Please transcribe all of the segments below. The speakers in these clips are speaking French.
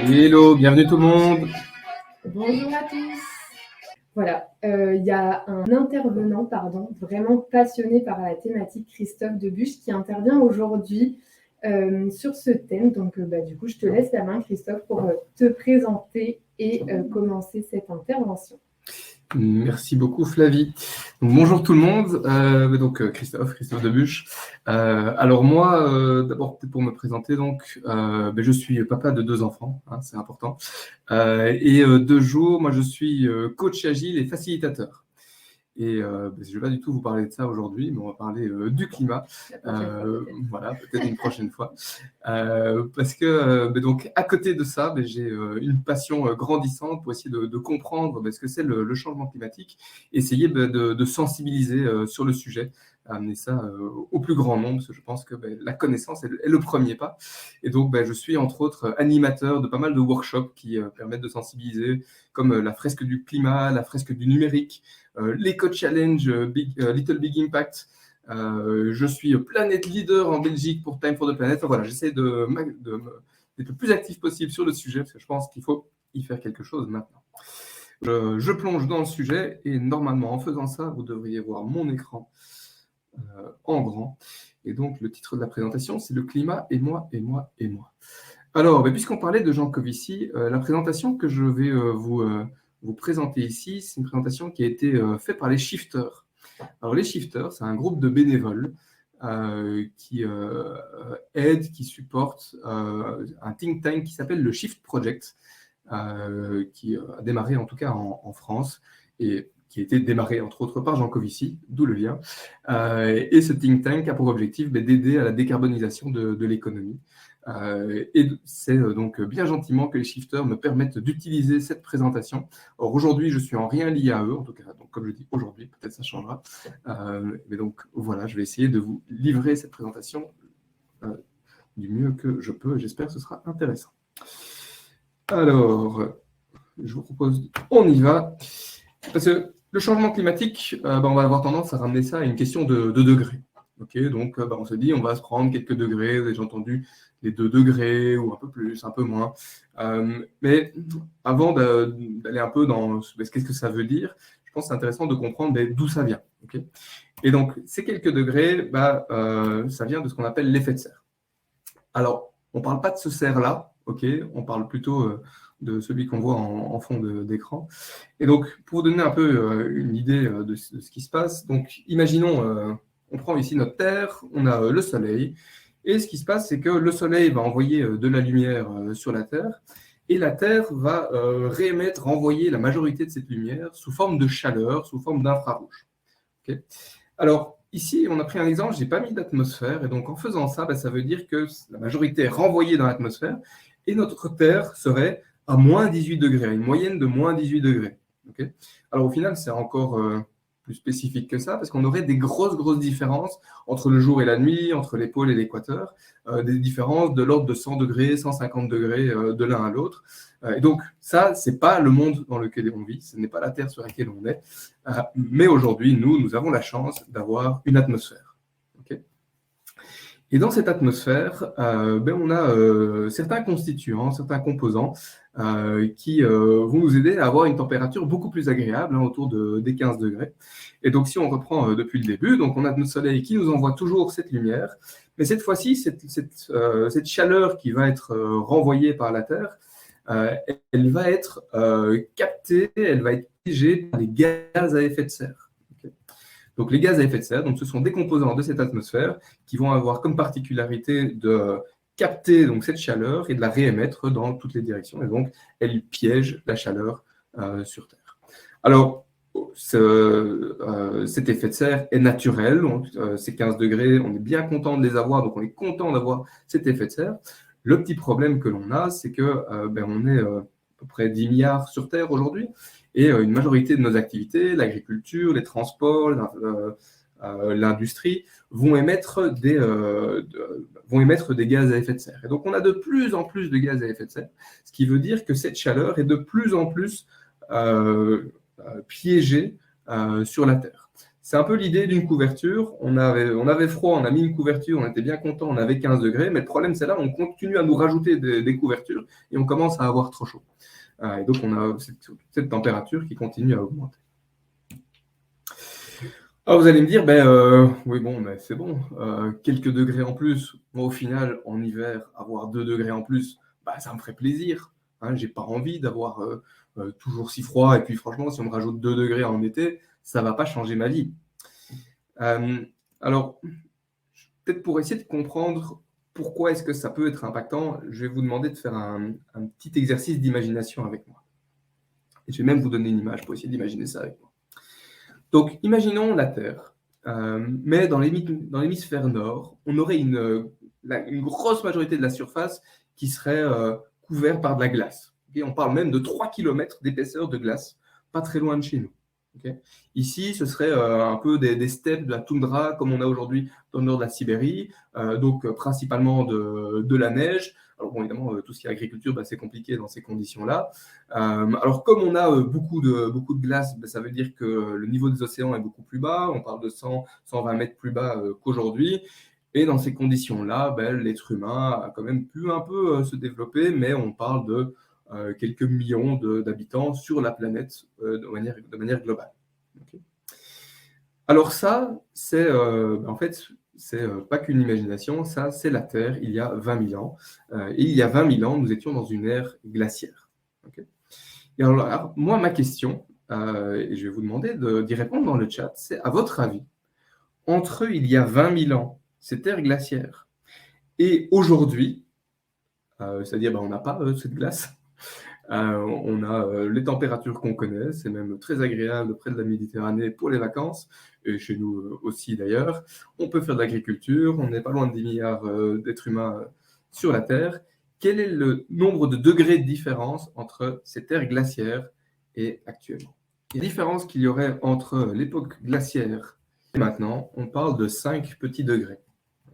Hello, bienvenue tout le monde. Bonjour à tous. Voilà, il y a un intervenant, vraiment passionné par la thématique, Christophe Debuche, qui intervient aujourd'hui sur ce thème. Donc, du coup, je te laisse la main, Christophe, pour te présenter et commencer cette intervention. Merci beaucoup Flavie. Donc, bonjour tout le monde, Christophe Debuche. Alors moi, d'abord pour me présenter, je suis papa de 2 enfants, hein, c'est important. De jour, moi je suis coach agile et facilitateur. Et je ne vais pas du tout vous parler de ça aujourd'hui, mais on va parler du climat. Voilà, peut-être une prochaine fois. Parce que donc à côté de ça, j'ai une passion grandissante pour essayer de comprendre ce que c'est le changement climatique, essayer de sensibiliser sur le sujet, amener ça au plus grand nombre, parce que je pense que la connaissance est le premier pas. Et donc je suis entre autres animateur de pas mal de workshops qui permettent de sensibiliser, comme la fresque du climat, la fresque du numérique, l'Eco-Challenge, Little Big Impact. Je suis Planet Leader en Belgique pour Time for the Planet. Voilà, j'essaie d'être le plus actif possible sur le sujet parce que je pense qu'il faut y faire quelque chose maintenant. Je plonge dans le sujet et normalement en faisant ça, vous devriez voir mon écran en grand. Et donc le titre de la présentation, c'est le climat et moi, et moi, et moi. Alors, puisqu'on parlait de Jean Covici, la présentation que je vais vous présenter ici, c'est une présentation qui a été faite par les Shifters. Alors, les Shifters, c'est un groupe de bénévoles qui aide, qui supporte un think tank qui s'appelle le Shift Project, qui a démarré en tout cas en France et qui a été démarré entre autres par Jean Covici, d'où le lien. Et ce think tank a pour objectif d'aider à la décarbonisation de l'économie. Et c'est donc bien gentiment que les Shifters me permettent d'utiliser cette présentation. Or, aujourd'hui, je suis en rien lié à eux, en tout cas, donc, comme je dis aujourd'hui, peut-être ça changera. Mais donc, voilà, je vais essayer de vous livrer cette présentation du mieux que je peux. J'espère que ce sera intéressant. Alors, je vous propose, on y va. Parce que le changement climatique, on va avoir tendance à ramener ça à une question de degrés. Okay, donc, on se dit, on va se prendre quelques degrés. Vous avez déjà entendu les 2 degrés ou un peu plus, un peu moins. Mais avant d'aller un peu dans qu'est-ce que ça veut dire, je pense que c'est intéressant de comprendre d'où ça vient. Okay, et donc, ces quelques degrés, ça vient de ce qu'on appelle l'effet de serre. Alors, on ne parle pas de ce cerf-là, okay, on parle plutôt de celui qu'on voit en fond d'écran. Et donc, pour vous donner un peu une idée de ce qui se passe, donc imaginons, on prend ici notre Terre, on a le Soleil, et ce qui se passe, c'est que le Soleil va envoyer de la lumière sur la Terre, et la Terre va renvoyer la majorité de cette lumière sous forme de chaleur, sous forme d'infrarouge. Okay, alors, ici, on a pris un exemple, je n'ai pas mis d'atmosphère, et donc en faisant ça, ça veut dire que la majorité est renvoyée dans l'atmosphère, et notre Terre serait à moins 18 degrés, à une moyenne de moins 18 degrés. Okay, alors au final, c'est encore plus spécifique que ça, parce qu'on aurait des grosses différences entre le jour et la nuit, entre les pôles et l'équateur, des différences de l'ordre de 100 degrés, 150 degrés de l'un à l'autre. Et donc ça, c'est pas le monde dans lequel on vit, ce n'est pas la Terre sur laquelle on est, mais aujourd'hui, nous avons la chance d'avoir une atmosphère. Okay, et dans cette atmosphère, on a certains constituants, certains composants qui vont nous aider à avoir une température beaucoup plus agréable, autour des 15 degrés. Et donc, si on reprend depuis le début, donc on a notre Soleil qui nous envoie toujours cette lumière, mais cette fois-ci, cette chaleur qui va être renvoyée par la Terre, elle va être captée, elle va être piégée par les gaz à effet de serre. Okay, donc, les gaz à effet de serre, donc, ce sont des composants de cette atmosphère qui vont avoir comme particularité de capter donc, cette chaleur et de la réémettre dans toutes les directions. Et donc, elle piège la chaleur sur Terre. Alors, cet effet de serre est naturel. Donc, ces 15 degrés, on est bien content de les avoir. Donc, on est content d'avoir cet effet de serre. Le petit problème que l'on a, c'est que on est à peu près 10 milliards sur Terre aujourd'hui. Et une majorité de nos activités, l'agriculture, les transports, l'industrie, vont émettre des gaz à effet de serre. Et donc, on a de plus en plus de gaz à effet de serre, ce qui veut dire que cette chaleur est de plus en plus piégée sur la Terre. C'est un peu l'idée d'une couverture. On avait froid, on a mis une couverture, on était bien content, on avait 15 degrés, mais le problème, c'est là, on continue à nous rajouter des couvertures et on commence à avoir trop chaud. Et donc, on a cette température qui continue à augmenter. Alors, vous allez me dire, oui, bon, mais c'est bon, quelques degrés en plus. Moi, au final, en hiver, avoir 2 degrés en plus, ça me ferait plaisir. Hein, j'ai pas envie d'avoir toujours si froid. Et puis, franchement, si on me rajoute 2 degrés en été, ça va pas changer ma vie. Alors, peut-être pour essayer de comprendre pourquoi est-ce que ça peut être impactant, je vais vous demander de faire un petit exercice d'imagination avec moi. Et je vais même vous donner une image pour essayer d'imaginer ça avec moi. Donc, imaginons la Terre, mais dans l'hémisphère nord, on aurait une grosse majorité de la surface qui serait couverte par de la glace. Okay, on parle même de 3 km d'épaisseur de glace, pas très loin de chez nous. Okay, ici, ce serait un peu des steppes, de la toundra, comme on a aujourd'hui dans le nord de la Sibérie, donc principalement de la neige. Alors bon, évidemment, tout ce qui est agriculture, c'est compliqué dans ces conditions-là. Alors, comme on a beaucoup de glace, ça veut dire que le niveau des océans est beaucoup plus bas. On parle de 100-120 mètres plus bas qu'aujourd'hui. Et dans ces conditions-là, l'être humain a quand même pu un peu se développer, mais on parle de quelques millions d'habitants sur la planète de manière globale. Okay. Alors ça, c'est en fait, c'est pas qu'une imagination, ça c'est la Terre il y a 20 000 ans. Et il y a 20 000 ans, nous étions dans une ère glaciaire. Okay. Et alors, moi, ma question, et je vais vous demander d'y répondre dans le chat, c'est à votre avis, entre il y a 20 000 ans, cette ère glaciaire, et aujourd'hui, c'est-à-dire on n'a pas cette glace, on a les températures qu'on connaît, c'est même très agréable près de la Méditerranée pour les vacances, et chez nous aussi d'ailleurs. On peut faire de l'agriculture, on n'est pas loin de 10 milliards d'êtres humains sur la Terre. Quel est le nombre de degrés de différence entre cette ère glaciaire et actuellement? La différence qu'il y aurait entre l'époque glaciaire et maintenant, on parle de 5 petits degrés.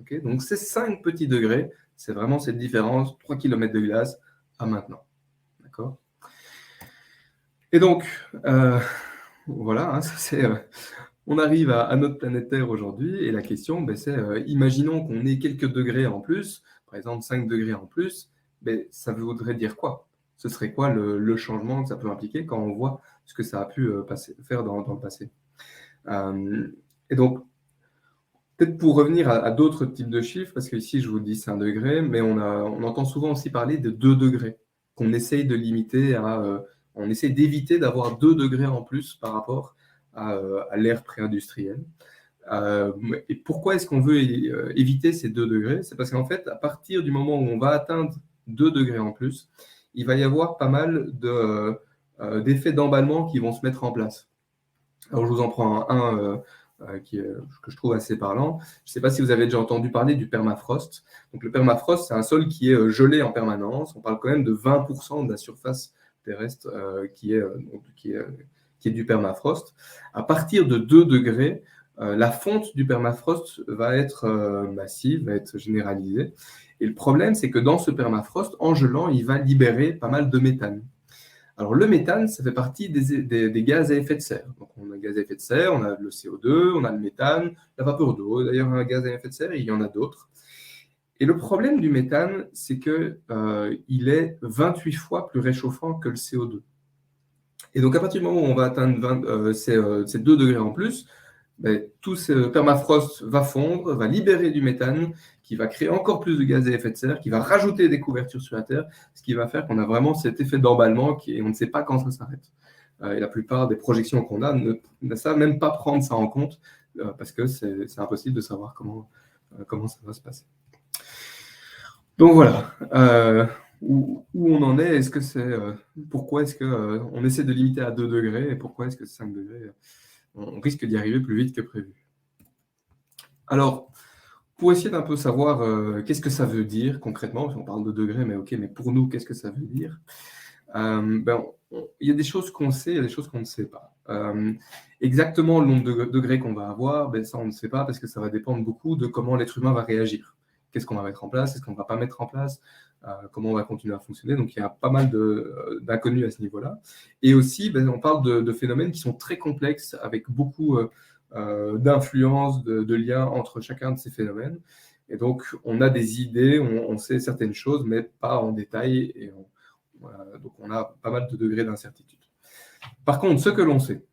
Okay, donc ces 5 petits degrés, c'est vraiment cette différence, 3 km de glace à maintenant. D'accord. Et donc, voilà, hein, on arrive à notre planète Terre aujourd'hui, et la question, c'est, imaginons qu'on ait quelques degrés en plus, par exemple 5 degrés en plus, ça voudrait dire quoi? Ce serait quoi le changement que ça peut impliquer quand on voit ce que ça a pu faire dans le passé? Et donc, peut-être pour revenir à d'autres types de chiffres, parce qu'ici, je vous dis c'est 1 degré, mais on entend souvent aussi parler de 2 degrés, qu'on essaye de limiter on essaie d'éviter d'avoir 2 degrés en plus par rapport à l'ère pré-industrielle. Et pourquoi est-ce qu'on veut éviter ces 2 degrés? C'est parce qu'en fait, à partir du moment où on va atteindre 2 degrés en plus, il va y avoir pas mal d'effets d'emballement qui vont se mettre en place. Alors, je vous en prends un que je trouve assez parlant. Je ne sais pas si vous avez déjà entendu parler du permafrost. Donc, le permafrost, c'est un sol qui est gelé en permanence. On parle quand même de 20% de la surface terrestre qui est du permafrost. À partir de 2 degrés, la fonte du permafrost va être massive, va être généralisée. Et le problème, c'est que dans ce permafrost, en gelant, il va libérer pas mal de méthane. Alors, le méthane, ça fait partie des gaz à effet de serre. Donc, on a le gaz à effet de serre, on a le CO2, on a le méthane, la vapeur d'eau, d'ailleurs, un gaz à effet de serre, et il y en a d'autres. Et le problème du méthane, c'est qu'il est 28 fois plus réchauffant que le CO2. Et donc, à partir du moment où on va atteindre ces 2 degrés en plus, tout ce permafrost va fondre, va libérer du méthane, qui va créer encore plus de gaz à effet de serre, qui va rajouter des couvertures sur la Terre, ce qui va faire qu'on a vraiment cet effet d'emballement et on ne sait pas quand ça s'arrête. Et la plupart des projections qu'on a ne savent même pas prendre ça en compte parce que c'est impossible de savoir comment ça va se passer. Donc voilà, où on en est, pourquoi est-ce qu'on essaie de limiter à 2 degrés et pourquoi est-ce que 5 degrés, on risque d'y arriver plus vite que prévu. Alors, pour essayer d'un peu savoir qu'est-ce que ça veut dire concrètement, on parle de degrés, mais ok, mais pour nous, qu'est-ce que ça veut dire? Il y a des choses qu'on sait, il y a des choses qu'on ne sait pas. Exactement le nombre de degrés qu'on va avoir, ça on ne sait pas parce que ça va dépendre beaucoup de comment l'être humain va réagir. Qu'est-ce qu'on va mettre en place, est-ce qu'on ne va pas mettre en place, comment on va continuer à fonctionner. Donc il y a pas mal d'inconnus à ce niveau-là. Et aussi, on parle de phénomènes qui sont très complexes avec beaucoup d'influence, de lien entre chacun de ces phénomènes. Et donc, on a des idées, on sait certaines choses, mais pas en détail. Et donc, on a pas mal de degrés d'incertitude. Par contre, ce que l'on sait,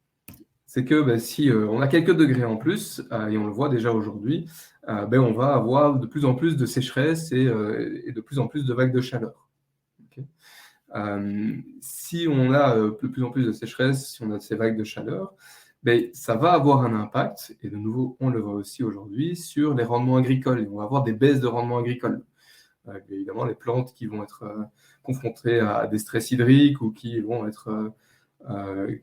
c'est que si on a quelques degrés en plus, et on le voit déjà aujourd'hui, on va avoir de plus en plus de sécheresse et de plus en plus de vagues de chaleur. Okay. Si on a de plus en plus de sécheresse, si on a ces vagues de chaleur, ça va avoir un impact, et de nouveau, on le voit aussi aujourd'hui, sur les rendements agricoles. Et on va avoir des baisses de rendements agricoles. Évidemment, les plantes qui vont être confrontées à des stress hydriques ou qui vont être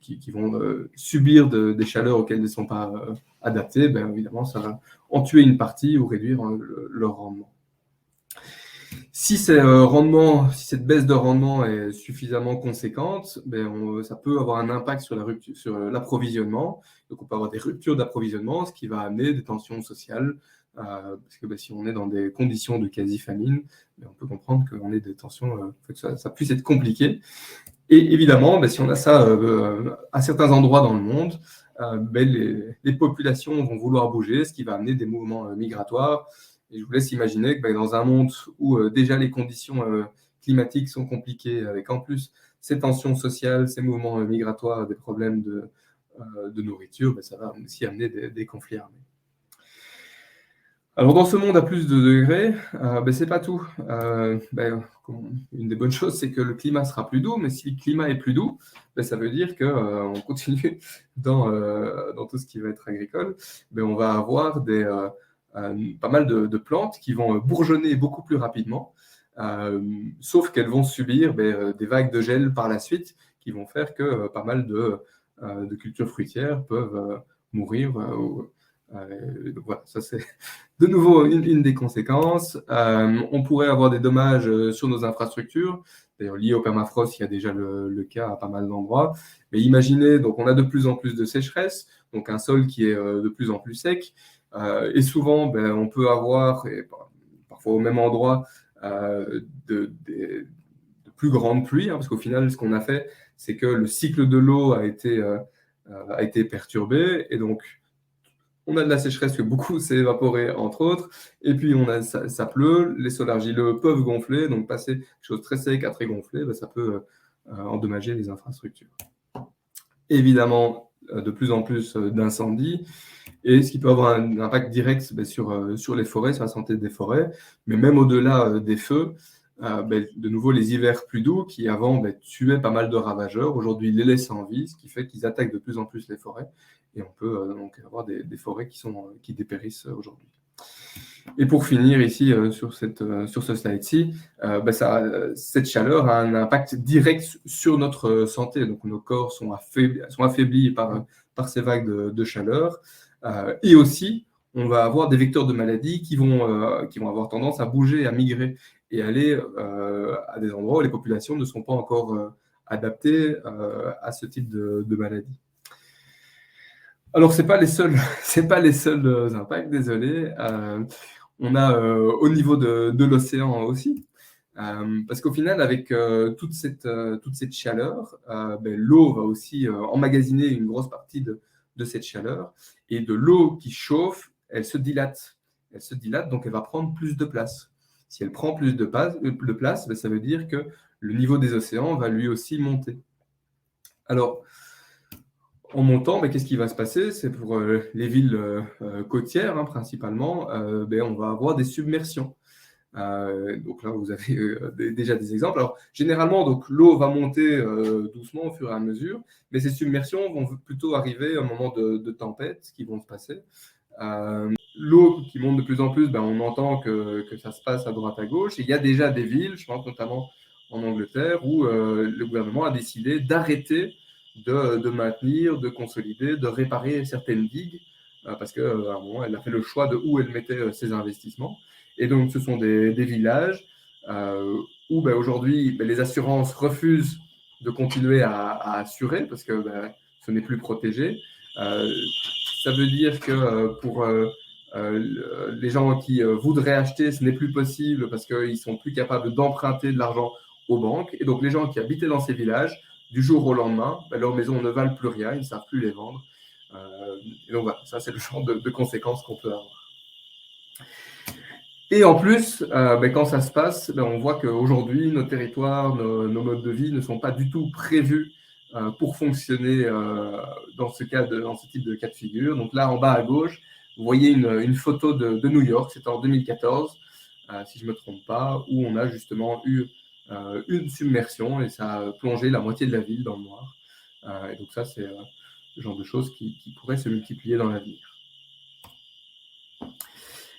qui vont subir des chaleurs auxquelles elles ne sont pas adaptées, évidemment, ça va en tuer une partie ou réduire leur rendement. Si cette baisse de rendement est suffisamment conséquente, ça peut avoir un impact sur l'approvisionnement. Donc, on peut avoir des ruptures d'approvisionnement, ce qui va amener des tensions sociales. Parce que si on est dans des conditions de quasi-famine, on peut comprendre qu'on ait des tensions, que ça puisse être compliqué. Et évidemment, si on a ça à certains endroits dans le monde, les populations vont vouloir bouger, ce qui va amener des mouvements migratoires. Et je vous laisse imaginer que dans un monde où déjà les conditions climatiques sont compliquées, avec en plus ces tensions sociales, ces mouvements migratoires, des problèmes de nourriture, ça va aussi amener des conflits armés. Alors, dans ce monde à plus de degrés, c'est pas tout. Une des bonnes choses, c'est que le climat sera plus doux, mais si le climat est plus doux, ça veut dire qu'on continue dans tout ce qui va être agricole, on va avoir pas mal de plantes qui vont bourgeonner beaucoup plus rapidement, sauf qu'elles vont subir des vagues de gel par la suite qui vont faire que pas mal de cultures fruitières peuvent mourir. Donc voilà, ça c'est de nouveau une des conséquences. On pourrait avoir des dommages sur nos infrastructures, d'ailleurs liés au permafrost, il y a déjà le cas à pas mal d'endroits. Mais imaginez, donc on a de plus en plus de sécheresse, donc un sol qui est de plus en plus sec, et souvent on peut avoir, et parfois au même endroit, de plus grandes pluies, parce qu'au final ce qu'on a fait, c'est que le cycle de l'eau a été perturbé, et donc on a de la sécheresse que beaucoup s'est évaporé, entre autres, et puis ça pleut, les sols argileux peuvent gonfler, donc passer quelque chose de très sec à très gonflé, ça peut endommager les infrastructures. Évidemment, de plus en plus d'incendies, et ce qui peut avoir un impact direct sur les forêts, sur la santé des forêts, mais même au-delà des feux, de nouveau les hivers plus doux qui avant tuaient pas mal de ravageurs, aujourd'hui les laissent en vie, ce qui fait qu'ils attaquent de plus en plus les forêts, et on peut donc avoir des forêts qui dépérissent aujourd'hui. Et pour finir ici sur ce slide-ci, cette chaleur a un impact direct sur notre santé. Donc nos corps sont affaiblis par ces vagues de chaleur. Et aussi, on va avoir des vecteurs de maladies qui vont avoir tendance à bouger, à migrer et aller à des endroits où les populations ne sont pas encore adaptées à ce type de maladie. Alors, c'est pas les seuls impacts, désolé. On a au niveau de l'océan aussi, parce qu'au final, avec toute cette chaleur, l'eau va aussi emmagasiner une grosse partie de cette chaleur, et de l'eau qui chauffe, elle se dilate. Elle se dilate, donc elle va prendre plus de place. Si elle prend plus de place, ça veut dire que le niveau des océans va lui aussi monter. Alors, en montant, qu'est-ce qui va se passer? C'est pour les villes côtières, principalement, on va avoir des submersions. Donc là, vous avez déjà des exemples. Alors, généralement, donc, l'eau va monter doucement au fur et à mesure, mais ces submersions vont plutôt arriver au moment de tempêtes qui vont se passer. L'eau qui monte de plus en plus, on entend que ça se passe à droite à gauche. Et il y a déjà des villes, je pense notamment en Angleterre, où le gouvernement a décidé d'arrêter de maintenir, de consolider, de réparer certaines digues, parce qu'à un moment, elle a fait le choix de où elle mettait ses investissements. Et donc, ce sont des villages où aujourd'hui, les assurances refusent de continuer à assurer parce que ce n'est plus protégé. Ça veut dire que pour les gens qui voudraient acheter, ce n'est plus possible parce qu'ils ne sont plus capables d'emprunter de l'argent aux banques. Et donc, les gens qui habitaient dans ces villages, du jour au lendemain, leurs maisons ne valent plus rien, ils ne savent plus les vendre. Et donc voilà, ça c'est le genre de conséquences qu'on peut avoir. Et en plus, quand ça se passe, on voit qu'aujourd'hui, nos territoires, nos modes de vie ne sont pas du tout prévus pour fonctionner dans ce type de cas de figure. Donc là, en bas à gauche, vous voyez une photo de New York, c'était en 2014, si je ne me trompe pas, où on a justement eu une submersion et ça a plongé la moitié de la ville dans le noir. Et donc ça, c'est le genre de choses qui pourraient se multiplier dans l'avenir.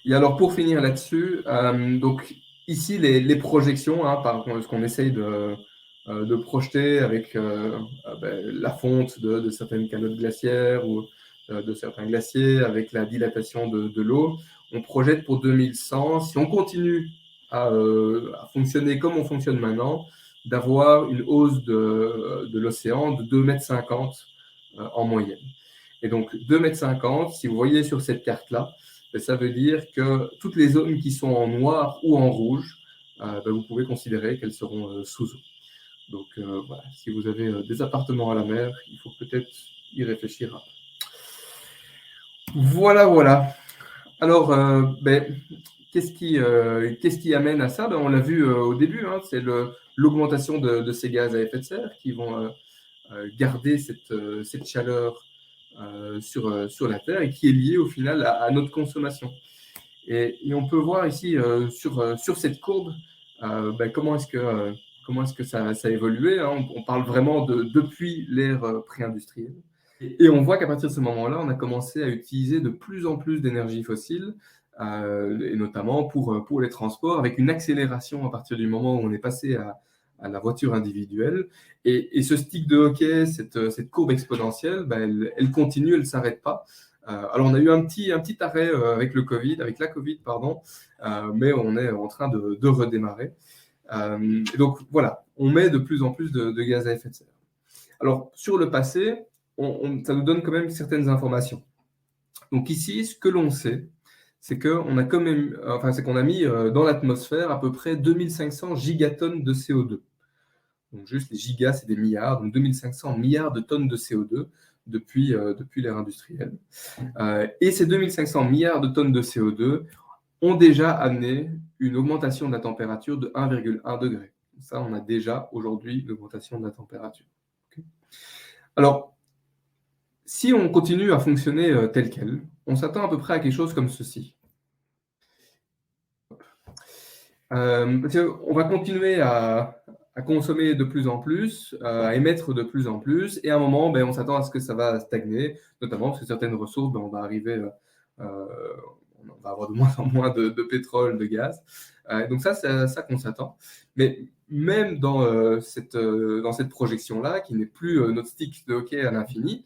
Et alors, pour finir là-dessus, donc ici, les projections, par ce qu'on essaye de projeter avec la fonte de certaines calottes glaciaires ou de certains glaciers, avec la dilatation de l'eau, on projette pour 2100, si on continue à fonctionner comme on fonctionne maintenant, d'avoir une hausse de l'océan de 2,50 m en moyenne. Et donc 2,50 m, si vous voyez sur cette carte-là, ça veut dire que toutes les zones qui sont en noir ou en rouge, vous pouvez considérer qu'elles seront sous eau. Donc voilà, si vous avez des appartements à la mer, il faut peut-être y réfléchir un peu. Voilà. Alors, qu'est-ce qui amène à ça? On l'a vu au début, c'est l'augmentation de ces gaz à effet de serre qui vont garder cette chaleur sur la Terre et qui est liée au final à notre consommation. Et on peut voir ici sur cette courbe comment est-ce que ça a évolué. On parle vraiment depuis l'ère pré-industrielle. Et on voit qu'à partir de ce moment-là, on a commencé à utiliser de plus en plus d'énergie fossile, et notamment pour les transports, avec une accélération à partir du moment où on est passé à la voiture individuelle. Et ce stick de hockey, cette courbe exponentielle, elle continue, elle ne s'arrête pas. Alors, on a eu un petit arrêt avec la Covid, mais on est en train de redémarrer. Et donc, voilà, on met de plus en plus de gaz à effet de serre. Alors, sur le passé, ça nous donne quand même certaines informations. Donc ici, ce que l'on sait, c'est qu'on a mis dans l'atmosphère à peu près 2500 gigatonnes de CO2. Donc juste les gigas, c'est des milliards, donc 2500 milliards de tonnes de CO2 depuis l'ère industrielle. Et ces 2500 milliards de tonnes de CO2 ont déjà amené une augmentation de la température de 1,1 degré. Ça, on a déjà aujourd'hui l'augmentation de la température. Okay. Alors, si on continue à fonctionner tel quel, on s'attend à peu près à quelque chose comme ceci. Parce qu'on va continuer à consommer de plus en plus, à émettre de plus en plus, et à un moment, on s'attend à ce que ça va stagner, notamment parce que certaines ressources, on va avoir de moins en moins de pétrole, de gaz. Donc ça, c'est à ça qu'on s'attend. Mais même dans cette projection-là, qui n'est plus notre stick de hockey à l'infini,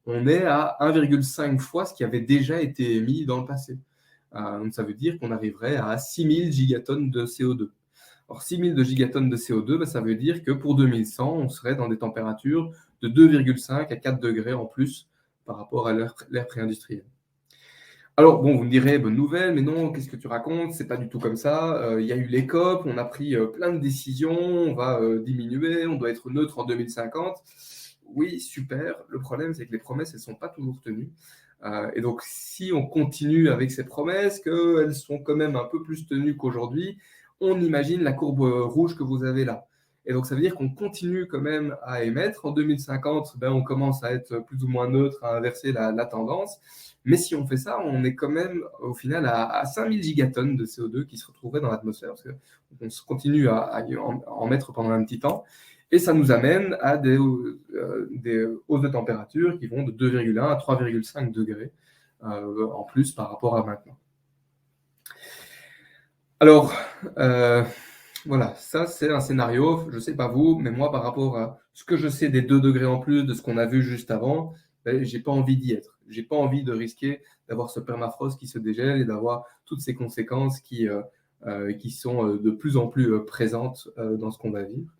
on est à 1,5 fois ce qui avait déjà été émis dans le passé. Donc ça veut dire qu'on arriverait à 6000 gigatonnes de CO2. Alors 6000 gigatonnes de CO2, ça veut dire que pour 2100, on serait dans des températures de 2,5 à 4 degrés en plus par rapport à l'ère pré-industrielle. Alors, bon, vous me direz, bonne nouvelle, mais non, qu'est-ce que tu racontes? C'est pas du tout comme ça. Il y a eu les COP, on a pris plein de décisions, on va diminuer, on doit être neutre en 2050. Oui, super. Le problème, c'est que les promesses, elles ne sont pas toujours tenues. Et donc, si on continue avec ces promesses, qu'elles sont quand même un peu plus tenues qu'aujourd'hui, on imagine la courbe rouge que vous avez là. Et donc, ça veut dire qu'on continue quand même à émettre. En 2050, on commence à être plus ou moins neutre, à inverser la tendance. Mais si on fait ça, on est quand même au final à 5000 gigatonnes de CO2 qui se retrouveraient dans l'atmosphère, parce qu'on continue à en mettre pendant un petit temps. Et ça nous amène à des hausses de température qui vont de 2,1 à 3,5 degrés en plus par rapport à maintenant. Alors, voilà, ça c'est un scénario, je ne sais pas vous, mais moi par rapport à ce que je sais des 2 degrés en plus de ce qu'on a vu juste avant, j'ai pas envie d'y être. J'ai pas envie de risquer d'avoir ce permafrost qui se dégèle et d'avoir toutes ces conséquences qui sont de plus en plus présentes dans ce qu'on va vivre.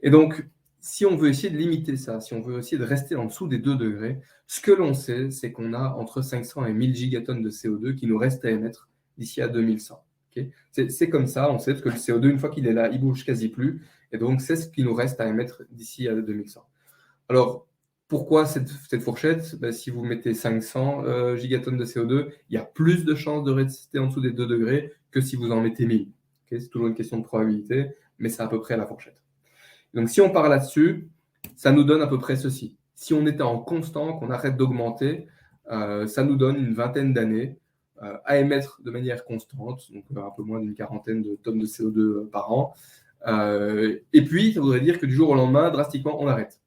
Et donc, si on veut essayer de limiter ça, si on veut essayer de rester en dessous des 2 degrés, ce que l'on sait, c'est qu'on a entre 500 et 1000 gigatonnes de CO2 qui nous restent à émettre d'ici à 2100. Okay, c'est comme ça, on sait que le CO2, une fois qu'il est là, il ne bouge quasi plus. Et donc, c'est ce qui nous reste à émettre d'ici à 2100. Alors, Pourquoi cette fourchette? Si vous mettez 500 gigatonnes de CO2, il y a plus de chances de rester en dessous des 2 degrés que si vous en mettez 1000. C'est toujours une question de probabilité, mais c'est à peu près la fourchette. Donc si on part là-dessus, ça nous donne à peu près ceci. Si on était en constant, qu'on arrête d'augmenter, ça nous donne une vingtaine d'années à émettre de manière constante, donc un peu moins d'une quarantaine de tonnes de CO2 par an. Et puis, ça voudrait dire que du jour au lendemain, drastiquement, on arrête.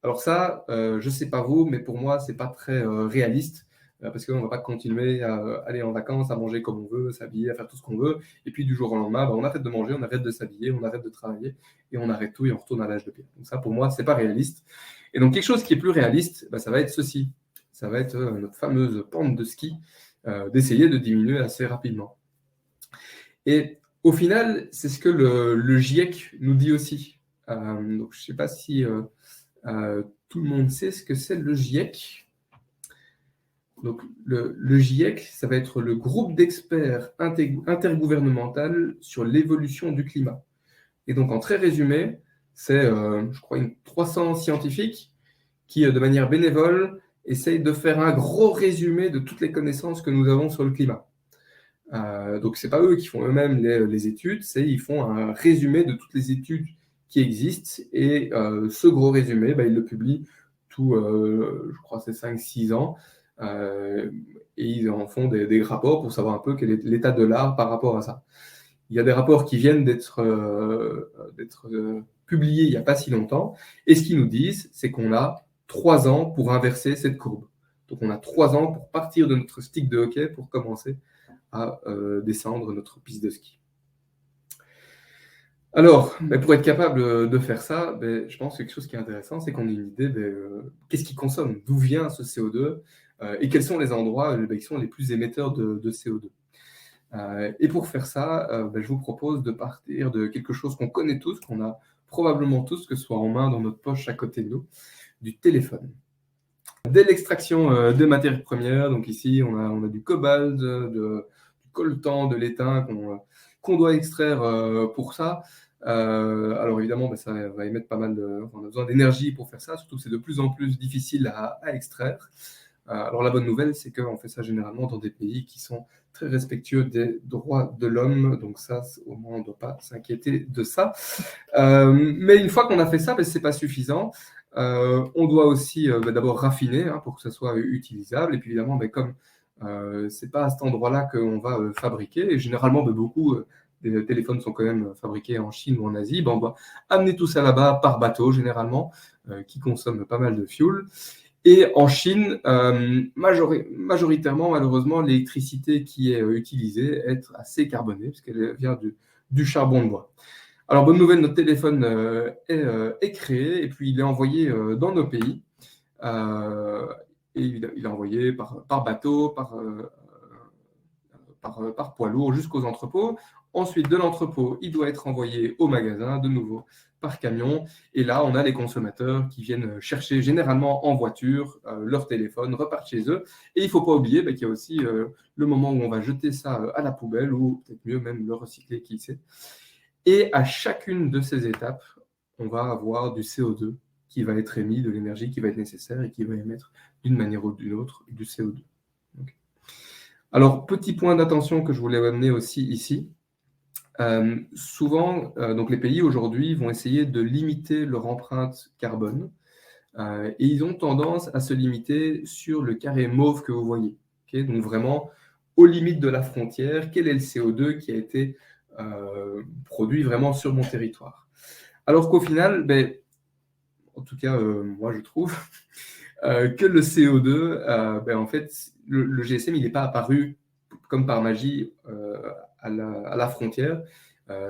Alors ça, je ne sais pas vous, mais pour moi, ce n'est pas très réaliste, parce qu'on ne va pas continuer à aller en vacances, à manger comme on veut, s'habiller, à faire tout ce qu'on veut, et puis du jour au lendemain, on arrête de manger, on arrête de s'habiller, on arrête de travailler, et on arrête tout, et on retourne à l'âge de pierre. Donc ça, pour moi, ce n'est pas réaliste. Et donc, quelque chose qui est plus réaliste, ça va être ceci. Ça va être notre fameuse pente de ski, d'essayer de diminuer assez rapidement. Et au final, c'est ce que le GIEC nous dit aussi. Donc, je ne sais pas si tout le monde sait ce que c'est le GIEC. Donc, le GIEC, ça va être le groupe d'experts intergouvernemental sur l'évolution du climat. Et donc, en très résumé, c'est, je crois, 300 scientifiques qui, de manière bénévole, essayent de faire un gros résumé de toutes les connaissances que nous avons sur le climat. Donc, ce n'est pas eux qui font eux-mêmes les études, ils font un résumé de toutes les études qui existent, et ce gros résumé, ils le publient tous, je crois, c'est 5-6 ans, et ils en font des rapports pour savoir un peu quel est l'état de l'art par rapport à ça. Il y a des rapports qui viennent d'être publiés il n'y a pas si longtemps, et ce qu'ils nous disent, c'est qu'on a 3 ans pour inverser cette courbe. Donc on a 3 ans pour partir de notre stick de hockey pour commencer à descendre notre piste de ski. Alors, pour être capable de faire ça, je pense que quelque chose qui est intéressant, c'est qu'on ait une idée de qu'est-ce qui consomme, d'où vient ce CO2, et quels sont les endroits qui sont les plus émetteurs de CO2. Et pour faire ça, je vous propose de partir de quelque chose qu'on connaît tous, qu'on a probablement tous, que ce soit en main, dans notre poche, à côté de nous, du téléphone. Dès l'extraction des matières premières, donc ici on a du cobalt, du coltan, de l'étain qu'on doit extraire pour ça. Alors évidemment, ça va émettre pas mal on a besoin d'énergie pour faire ça, surtout que c'est de plus en plus difficile à extraire. Alors la bonne nouvelle, c'est qu'on fait ça généralement dans des pays qui sont très respectueux des droits de l'homme, donc ça, au moins, on ne doit pas s'inquiéter de ça. Mais une fois qu'on a fait ça, c'est pas suffisant. On doit aussi d'abord raffiner pour que ça soit utilisable, et puis évidemment, comme c'est pas à cet endroit-là qu'on va fabriquer, et généralement, beaucoup des téléphones sont quand même fabriqués en Chine ou en Asie, on va amener tout ça là-bas par bateau, généralement, qui consomme pas mal de fuel. Et en Chine, majoritairement, malheureusement, l'électricité qui est utilisée est assez carbonée, puisqu'elle vient du charbon de bois. Alors, bonne nouvelle, notre téléphone est créé, et puis il est envoyé dans nos pays. Et il est envoyé par bateau, par poids lourd jusqu'aux entrepôts. Ensuite, de l'entrepôt, il doit être envoyé au magasin, de nouveau par camion. Et là, on a les consommateurs qui viennent chercher, généralement en voiture, leur téléphone, repartent chez eux. Et il ne faut pas oublier qu'il y a aussi le moment où on va jeter ça à la poubelle, ou peut-être mieux même le recycler, qui sait. Et à chacune de ces étapes, on va avoir du CO2 qui va être émis, de l'énergie qui va être nécessaire et qui va émettre d'une manière ou d'une autre du CO2. Okay. Alors, petit point d'attention que je voulais amener aussi ici. Souvent, donc les pays aujourd'hui vont essayer de limiter leur empreinte carbone, et ils ont tendance à se limiter sur le carré mauve que vous voyez. Okay, donc vraiment, aux limites de la frontière, quel est le CO2 qui a été produit vraiment sur mon territoire. Alors qu'au final, en tout cas, moi je trouve que le CO2, en fait, le GSM, il n'est pas apparu comme par magie à la frontière,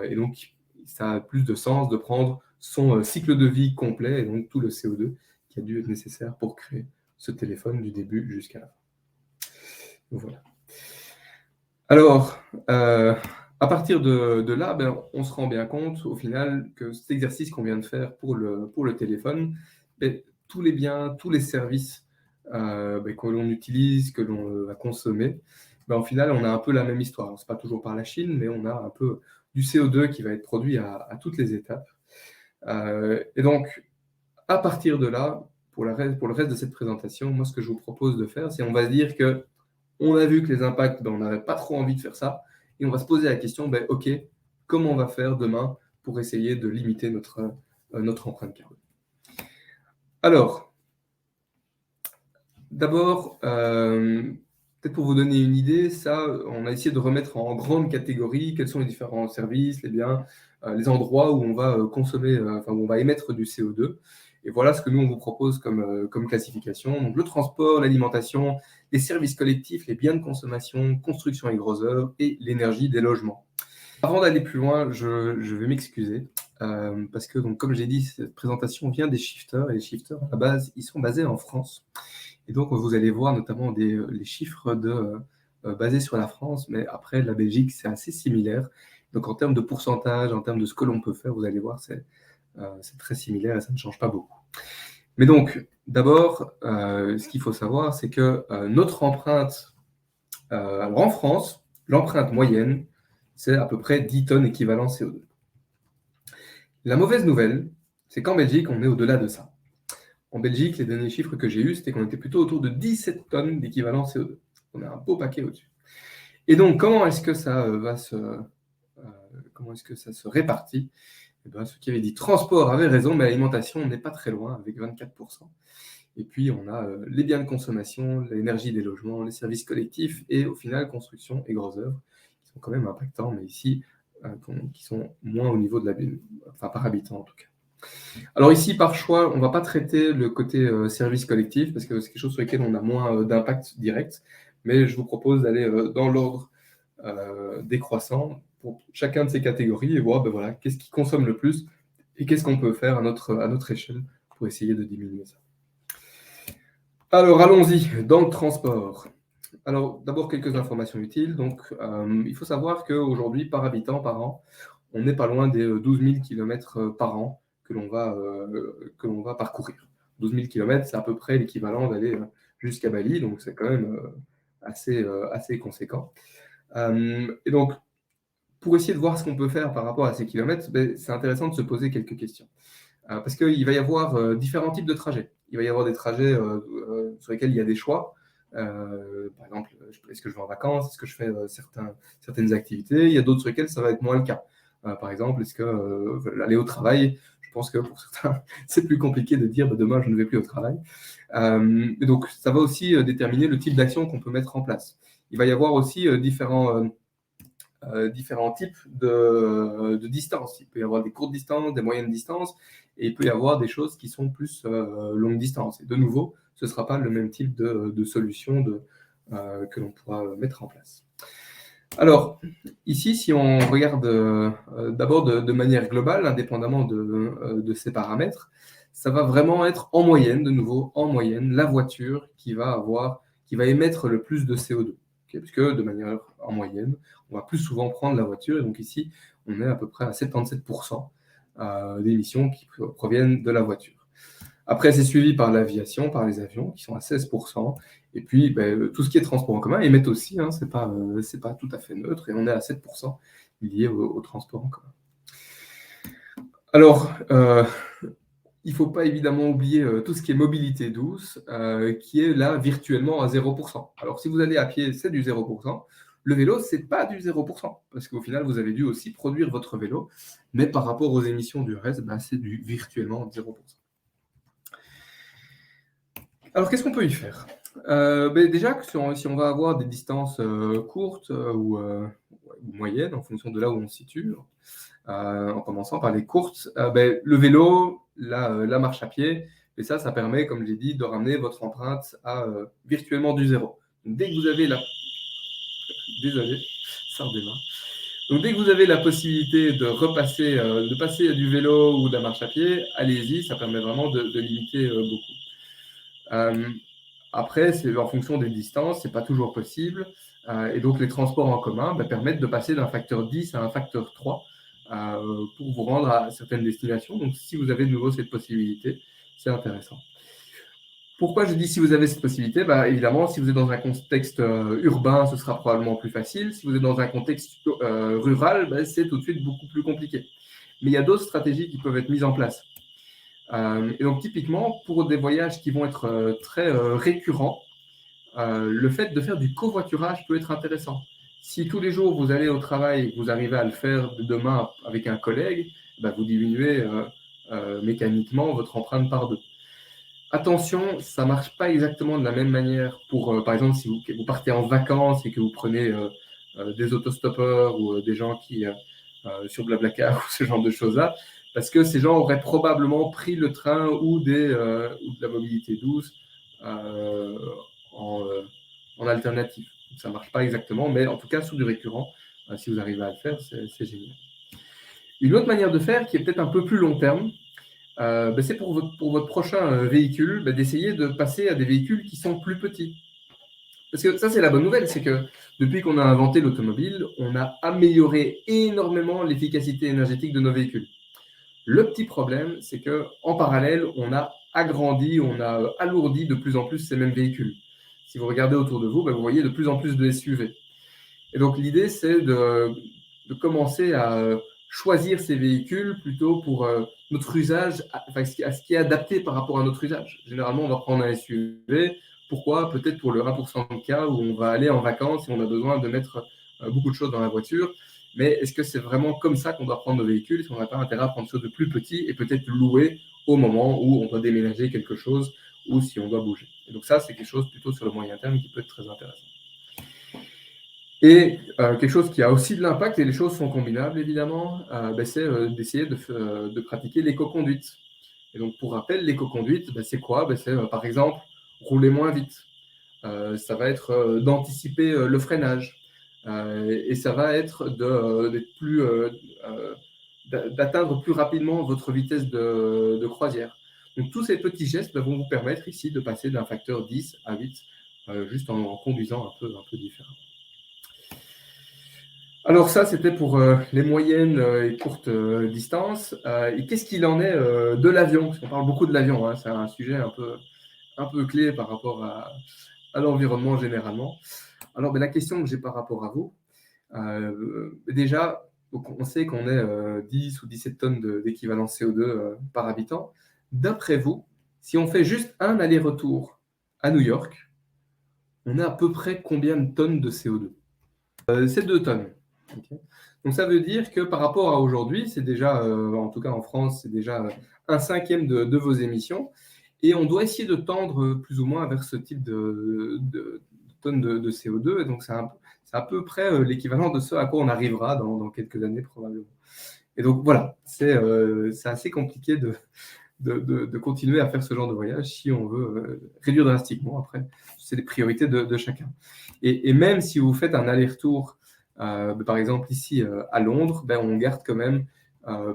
et donc ça a plus de sens de prendre son cycle de vie complet, et donc tout le CO2 qui a dû être nécessaire pour créer ce téléphone du début jusqu'à la fin. Donc, voilà. Alors, à partir de là, on se rend bien compte au final que cet exercice qu'on vient de faire pour le téléphone, tous les biens, tous les services que l'on utilise, que l'on va consommer, au final, on a un peu la même histoire. Ce n'est pas toujours par la Chine, mais on a un peu du CO2 qui va être produit à toutes les étapes. Et donc, à partir de là, pour le reste de cette présentation, moi, ce que je vous propose de faire, c'est on va se dire qu'on a vu que les impacts, on n'avait pas trop envie de faire ça, et on va se poser la question, OK, comment on va faire demain pour essayer de limiter notre empreinte carbone. Alors, d'abord, peut-être pour vous donner une idée, ça, on a essayé de remettre en grandes catégories quels sont les différents services, les biens, les endroits où on va consommer, où on va émettre du CO2. Et voilà ce que nous, on vous propose comme classification. Donc, le transport, l'alimentation, les services collectifs, les biens de consommation, construction et gros œuvres, et l'énergie des logements. Avant d'aller plus loin, je vais m'excuser, parce que, donc, comme j'ai dit, cette présentation vient des shifters, et les shifters, à la base, ils sont basés en France. Et donc, vous allez voir notamment les chiffres basés sur la France, mais après, la Belgique, c'est assez similaire. Donc, en termes de pourcentage, en termes de ce que l'on peut faire, vous allez voir, c'est très similaire et ça ne change pas beaucoup. Mais donc, d'abord, ce qu'il faut savoir, c'est que notre empreinte, alors en France, l'empreinte moyenne, c'est à peu près 10 tonnes équivalent CO2. La mauvaise nouvelle, c'est qu'en Belgique, on est au-delà de ça. En Belgique, les derniers chiffres que j'ai eus, c'était qu'on était plutôt autour de 17 tonnes d'équivalent CO2. On a un beau paquet au-dessus. Et donc, comment est-ce que ça se répartit? Ceux qui avaient dit transport avaient raison, mais l'alimentation, on n'est pas très loin, avec 24%. Et puis, on a les biens de consommation, l'énergie des logements, les services collectifs, et au final, construction et gros œuvres, qui sont quand même impactants, mais ici, qui sont moins au niveau de la ville, par habitant en tout cas. Alors ici, par choix, on ne va pas traiter le côté service collectif, parce que c'est quelque chose sur lequel on a moins d'impact direct, mais je vous propose d'aller dans l'ordre décroissant pour chacun de ces catégories et voir voilà, qu'est-ce qui consomme le plus et qu'est-ce qu'on peut faire à notre échelle pour essayer de diminuer ça. Alors, allons-y, dans le transport. Alors, d'abord, quelques informations utiles. Donc, il faut savoir qu'aujourd'hui, par habitant, par an, on n'est pas loin des 12 000 km par an que l'on va parcourir. 12 000 km, c'est à peu près l'équivalent d'aller jusqu'à Bali, donc c'est quand même assez conséquent. Et donc, pour essayer de voir ce qu'on peut faire par rapport à ces kilomètres, c'est intéressant de se poser quelques questions. Parce qu'il va y avoir différents types de trajets. Il va y avoir des trajets sur lesquels il y a des choix. Par exemple, est-ce que je vais en vacances? Est-ce que je fais certaines activités? Il y a d'autres sur lesquels ça va être moins le cas. Par exemple, est-ce que aller au travail, je pense que pour certains, c'est plus compliqué de dire demain, je ne vais plus au travail. Et donc, ça va aussi déterminer le type d'action qu'on peut mettre en place. Il va y avoir aussi différents types de distances. Il peut y avoir des courtes distances, des moyennes distances, et il peut y avoir des choses qui sont plus longue distance. Et de nouveau, ce ne sera pas le même type de solution que l'on pourra mettre en place. Alors, ici, si on regarde d'abord de manière globale, indépendamment de ces paramètres, ça va vraiment être en moyenne, de nouveau, en moyenne, la voiture qui va émettre le plus de CO2. Puisque de manière en moyenne, on va plus souvent prendre la voiture. Et donc ici, on est à peu près à 77% d'émissions qui proviennent de la voiture. Après, c'est suivi par l'aviation, par les avions, qui sont à 16%. Et puis, tout ce qui est transport en commun émet aussi, c'est pas tout à fait neutre. Et on est à 7% lié au transport en commun. Alors, il ne faut pas évidemment oublier tout ce qui est mobilité douce, qui est là virtuellement à 0%. Alors, si vous allez à pied, c'est du 0%. Le vélo, ce n'est pas du 0%, parce qu'au final, vous avez dû aussi produire votre vélo, mais par rapport aux émissions du reste, c'est du virtuellement 0%. Alors, qu'est-ce qu'on peut y faire? Déjà, si on va avoir des distances courtes ou moyennes, en fonction de là où on se situe, en commençant par les courtes, le vélo, la marche à pied, et ça permet, comme j'ai dit, de ramener votre empreinte à virtuellement du zéro. Donc, dès que vous avez Désolé, ça redémarre. Donc, dès que vous avez la possibilité de passer à du vélo ou de la marche à pied, allez-y, ça permet vraiment de limiter beaucoup. Après, c'est en fonction des distances, c'est pas toujours possible. Et donc, les transports en commun permettent de passer d'un facteur 10 à un facteur 3 pour vous rendre à certaines destinations. Donc, si vous avez de nouveau cette possibilité, c'est intéressant. Pourquoi je dis si vous avez cette possibilité? Évidemment, si vous êtes dans un contexte urbain, ce sera probablement plus facile. Si vous êtes dans un contexte rural, c'est tout de suite beaucoup plus compliqué. Mais il y a d'autres stratégies qui peuvent être mises en place. Et donc, typiquement, pour des voyages qui vont être très récurrents, le fait de faire du covoiturage peut être intéressant. Si tous les jours vous allez au travail et que vous arrivez à le faire demain avec un collègue, vous diminuez mécaniquement votre empreinte par 2. Attention, ça ne marche pas exactement de la même manière pour, par exemple, si vous partez en vacances et que vous prenez des autostoppeurs ou des gens qui, sur Blablacar ou ce genre de choses-là, parce que ces gens auraient probablement pris le train ou de la mobilité douce en alternative. Donc, ça ne marche pas exactement, mais en tout cas, sur du récurrent, si vous arrivez à le faire, c'est génial. Une autre manière de faire, qui est peut-être un peu plus long terme, c'est pour votre prochain véhicule, d'essayer de passer à des véhicules qui sont plus petits. Parce que ça, c'est la bonne nouvelle, c'est que depuis qu'on a inventé l'automobile, on a amélioré énormément l'efficacité énergétique de nos véhicules. Le petit problème, c'est qu'en parallèle, on a agrandi, on a alourdi de plus en plus ces mêmes véhicules. Si vous regardez autour de vous, vous voyez de plus en plus de SUV. Et donc, l'idée, c'est de commencer à choisir ces véhicules plutôt pour notre usage, enfin, ce qui est adapté par rapport à notre usage. Généralement, on va prendre un SUV. Pourquoi? Peut-être pour le 1% de cas où on va aller en vacances et on a besoin de mettre beaucoup de choses dans la voiture. Mais est-ce que c'est vraiment comme ça qu'on doit prendre nos véhicules? Est-ce qu'on n'a pas intérêt à prendre quelque chose de plus petit et peut-être louer au moment où on doit déménager quelque chose ou si on doit bouger? Et donc ça, c'est quelque chose plutôt sur le moyen terme qui peut être très intéressant. Et quelque chose qui a aussi de l'impact, et les choses sont combinables évidemment, c'est d'essayer de pratiquer l'éco-conduite. Et donc pour rappel, l'éco-conduite, c'est quoi? C'est par exemple rouler moins vite. Ça va être d'anticiper le freinage. Et ça va être d'atteindre plus rapidement votre vitesse de croisière. Donc tous ces petits gestes vont vous permettre ici de passer d'un facteur 10 à 8 juste en conduisant un peu différemment. Alors ça, c'était pour les moyennes et courtes distances. Et qu'est-ce qu'il en est de l'avion? Parce qu'on parle beaucoup de l'avion, hein, c'est un sujet un peu clé par rapport à l'environnement généralement. Alors la question que j'ai par rapport à vous, déjà, on sait qu'on est 10 ou 17 tonnes d'équivalent CO2 par habitant. D'après vous, si on fait juste un aller-retour à New York, on a à peu près combien de tonnes de CO2? C'est 2 tonnes. Okay. Donc ça veut dire que par rapport à aujourd'hui, c'est déjà, en tout cas en France, c'est déjà 1/5 de vos émissions. Et on doit essayer de tendre plus ou moins vers ce type de tonnes de CO2. Et donc c'est à peu près l'équivalent de ce à quoi on arrivera dans quelques années probablement. Et donc voilà, c'est assez compliqué de continuer à faire ce genre de voyage si on veut réduire drastiquement. Après, c'est les priorités de chacun. Et même si vous faites un aller-retour, par exemple ici à Londres, on garde quand même